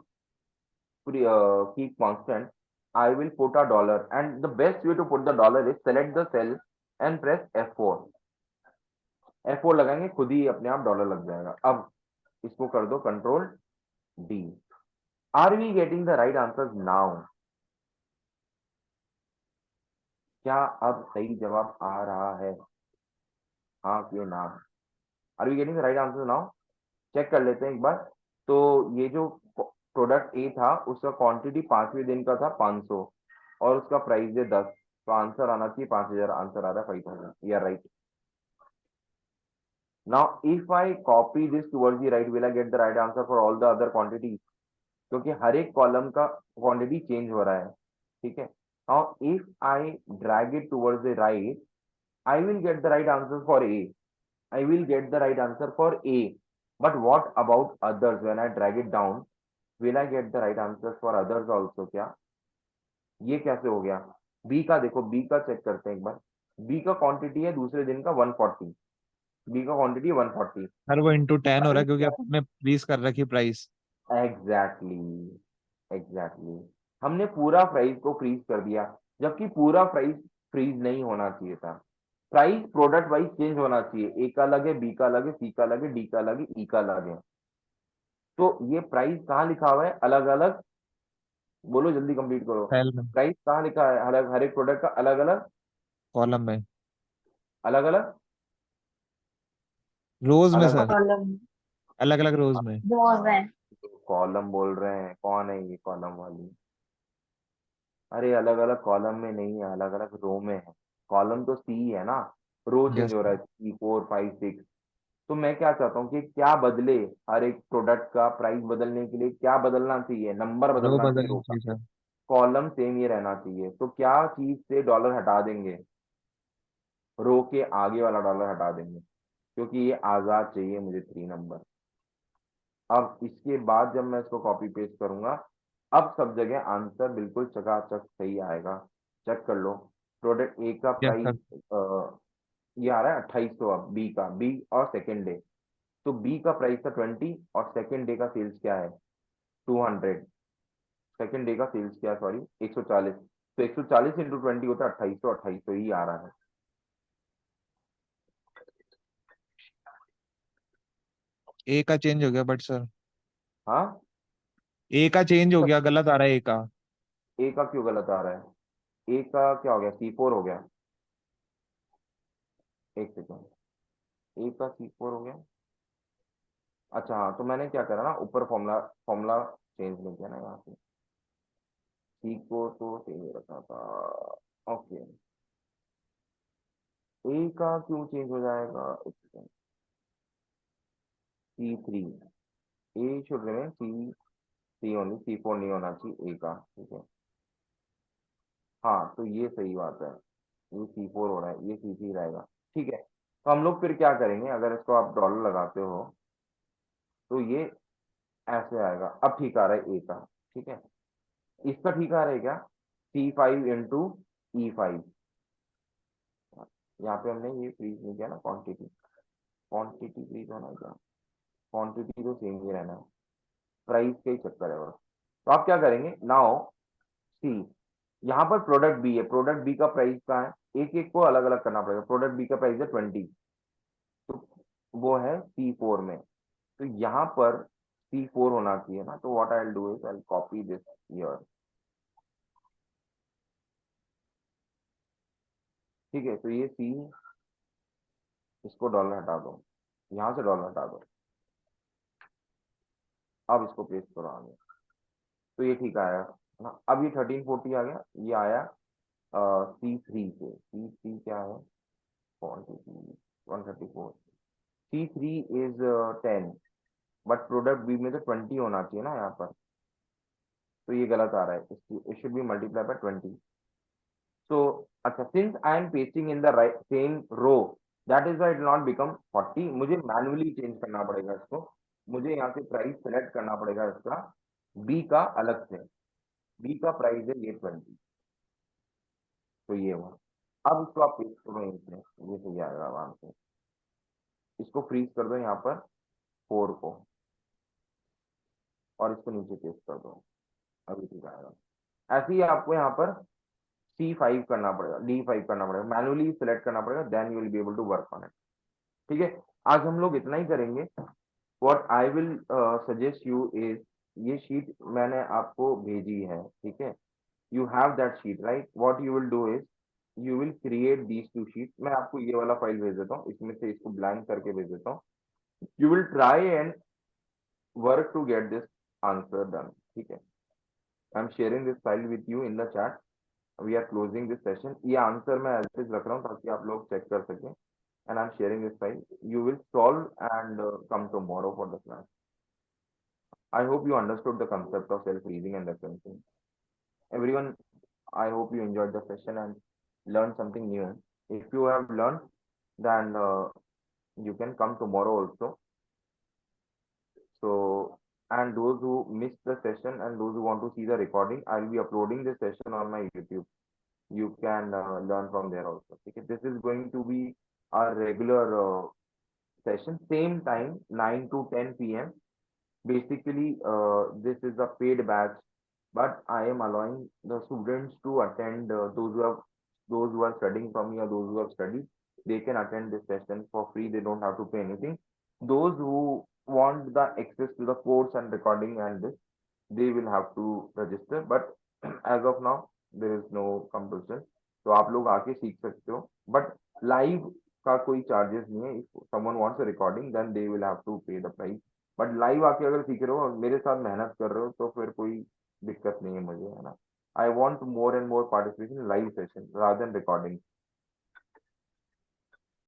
keep constant, I will put a dollar, and the best way to put the dollar is select the cell and press F4। F4 लगाएंगे, खुद ही अपने आप dollar लग जाएगा। अब इसको कर दो control D। Are we getting the right answer now? क्या अब सही जवाब आ रहा है? हाँ कि ना? Are we getting the right answer now? Check कर लेते हैं एक बार। तो ये जो प्रोडक्ट ए था उसका क्वांटिटी 5वें दिन का था 500 और उसका प्राइस है 10, तो आंसर आना चाहिए 5000। आंसर आ रहा है 5000। या right. Now if I copy this towards the right, will I get the right answer for all the other quantity? क्योंकि हर एक कॉलम का क्वांटिटी चेंज हो रहा है। ठीक है। Now if I drag it towards the right, I will get the right answer for a. I will get the right answer for A. But what about others? When I drag it down, will I get the right answers for others also? क्या ये कैसे हो गया? B का देखो, B का check करते हैं एक बार। B का क्वांटिटी है दूसरे दिन का 140। B का क्वांटिटी 140। सर वो ×10 हो रहा है क्योंकि आपने फ्रीज कर रखी प्राइस। Exactly exactly. हमने पूरा प्राइस को फ्रीज कर दिया, जबकि पूरा प्राइस फ्रीज नहीं होना चाहिए था। प्राइस प्रोडक्ट वाइज चेंज होना चाहिए। ए का अलग है, बी का अलग है, सी का अलग है, डी का अलग है, ई का अलग है। तो ये प्राइस कहाँ लिखा हुआ है? अलग अलग। बोलो जल्दी कंप्लीट करो। सेल में, प्राइस कहाँ लिखा है? अलग, हर एक प्रोडक्ट का अलग अलग। कॉलम में, अलग अलग। रोज में अलग सर, Column. अलग अलग रोज में। Rows है. कॉलम बोल रहे हैं, कौन है ये कॉलम वाली? अरे अलग अलग कॉलम में नहीं है, अलग अलग रो में है। कॉलम तो सी है ना, रो चेंज यस हो रहा है, 3 4 5 6। तो मैं क्या चाहता हूँ कि क्या बदले? हर एक प्रोडक्ट का प्राइस बदलने के लिए क्या बदलना चाहिए? नंबर रो बदलना चाहिए रो बदलनी का। चाहिए सर। कॉलम सेम ही रहना चाहिए। तो क्या चीज से डॉलर हटा देंगे? रो के आगे वाला डॉलर हटा देंगे, क्योंकि ये आजाद चाहिए मुझे 3 नंबर। अब इसके बाद जब मैं इसको कॉपी पेस्ट करूंगा, अब सब जगह आंसर बिल्कुल चकाचक सही आएगा। चेक कर लो। प्रोडक्ट ए का यस प्राइस सर। ये आ रहा है 2800। अब बी का, बी और सेकेंड डे, तो बी का प्राइस था 20 और सेकेंड डे का सेल्स क्या है? 200। सेकेंड डे का सेल्स क्या है? सॉरी 140। तो 140 इंटू 20 होता है 2800। 2800 ही आ रहा है। ए का चेंज हो गया बट सर, हाँ, ए का चेंज हो गया, गलत आ रहा है ए का। ए का क्यों गलत आ रहा है? ए का क्या हो गया? C4 हो गया। एक सेकेंड, ए का C4 हो गया। अच्छा हाँ, तो मैंने क्या करा ना, ऊपर फॉर्मूला फॉर्मूला चेंज नहीं किया ना यहाँ पे। सी को तो सही रखा था। ओके, ए का क्यों चेंज हो जाएगा? एक second. C3, a should remain C only, C4 नहीं होना चाहिए ए का। ठीक है। हाँ, तो ये सही बात है, ये C4 हो रहा है, ये C3 रहेगा। ठीक है। तो हम लोग फिर क्या करेंगे, अगर इसको आप डॉलर लगाते हो तो ये ऐसे आएगा। अब ठीक आ रहा है ए का। ठीक है। इसका ठीक आ रहा है क्या? C5 into E5। यहाँ पे हमने ये फ्रीज नहीं किया ना, क्वांटिटी फ्रीज होना क्या, क्वांटिटी तो सेम ही रहना है, प्राइस का ही चक्कर है बस। तो आप क्या करेंगे नाउ, सी यहाँ पर प्रोडक्ट बी है, प्रोडक्ट बी का प्राइस क्या है, एक एक को अलग अलग करना पड़ेगा। प्रोडक्ट बी का प्राइस है 20, तो वो है C4 में, तो यहाँ पर C4 होना चाहिए ना। तो what I will do is I will copy this here, ठीक है। तो ये सी, इसको डॉलर हटा दो, यहाँ से डॉलर हटा दो, अब इसको पेस्ट करो आगे, तो ये ठीक आया है ना। अब ये 1340 आ गया, ये आया C3 से। C3 क्या है, quantity 134, C3 is 10, but product B में तो 20 होना चाहिए ना यहाँ पर, तो ये गलत आ रहा है, it should be multiply by 20। So अच्छा, since I am pasting in the right same row, that is why it not become 40, मुझे मैनुअली चेंज करना पड़ेगा इसको। मुझे यहाँ से प्राइस सेलेक्ट करना पड़ेगा इसका, बी का अलग से, बी का प्राइस है ये 20, तो ये हुआ। अब इसको आप पेस्ट करो यहीं पे, ये सही आएगा आराम से। इसको फ्रीज कर दो यहाँ पर 4 को, और इसको नीचे पेस्ट कर दो, अभी ठीक आएगा। ऐसे ही आपको यहाँ पर C5 करना पड़ेगा, D5 करना पड़ेगा, मैनुअली सिलेक्ट करना पड़ेगा, then you will be able to work on it, ठीक है। आज हम लोग इतना ही करेंगे। What I will suggest you is, ये शीट मैंने आपको भेजी है, ठीक है, you have that sheet right. What you will do is you will create these two sheet. मैं आपको ये वाला फाइल भेज देता हूँ, इसमें से इसको ब्लैंक करके भेज देता हूँ। You will try and work to get this answer done, ठीक है। I am sharing this file with you in the chat, we are closing this session. ये आंसर मैं एज इट इज रख रहा हूँ ताकि आप लोग चेक कर सकें, and I'm sharing this file. You will solve and come tomorrow for the class. I hope you understood the concept of self-reading and referencing. Everyone, I hope you enjoyed the session and learned something new. If you have learned, then you can come tomorrow also. So, and those who missed the session and those who want to see the recording, I'll be uploading this session on my YouTube. You can learn from there also. Okay, this is going to be our regular session, same time 9 to 10 p.m. Basically, this is a paid batch, but I am allowing the students to attend, those who are studying from me or those who have studied, they can attend this session for free. They don't have to pay anything. Those who want the access to the course and recording and this, they will have to register. But as of now, there is no compulsion. तो आप लोग आके सीख सकते हो, but live का कोई charges नहीं है। If someone wants a recording, then they will have to pay the price. But live आके अगर सीख रहे हो और मेरे साथ मेहनत कर रहे हो तो फिर कोई दिक्कत नहीं है मुझे, है ना। I want more and more participation live session rather than recording.